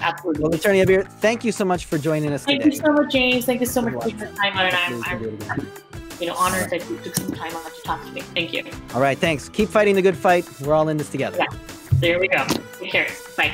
Absolutely. Well, Attorney Abeer, thank you so much for joining us today. Thank you so much, James. Thank you so much for taking the time out, and I'm honored that you took some time out to talk to me. Thank you. All right, thanks. Keep fighting the good fight. We're all in this together. Yeah. There we go. Take care. Bye.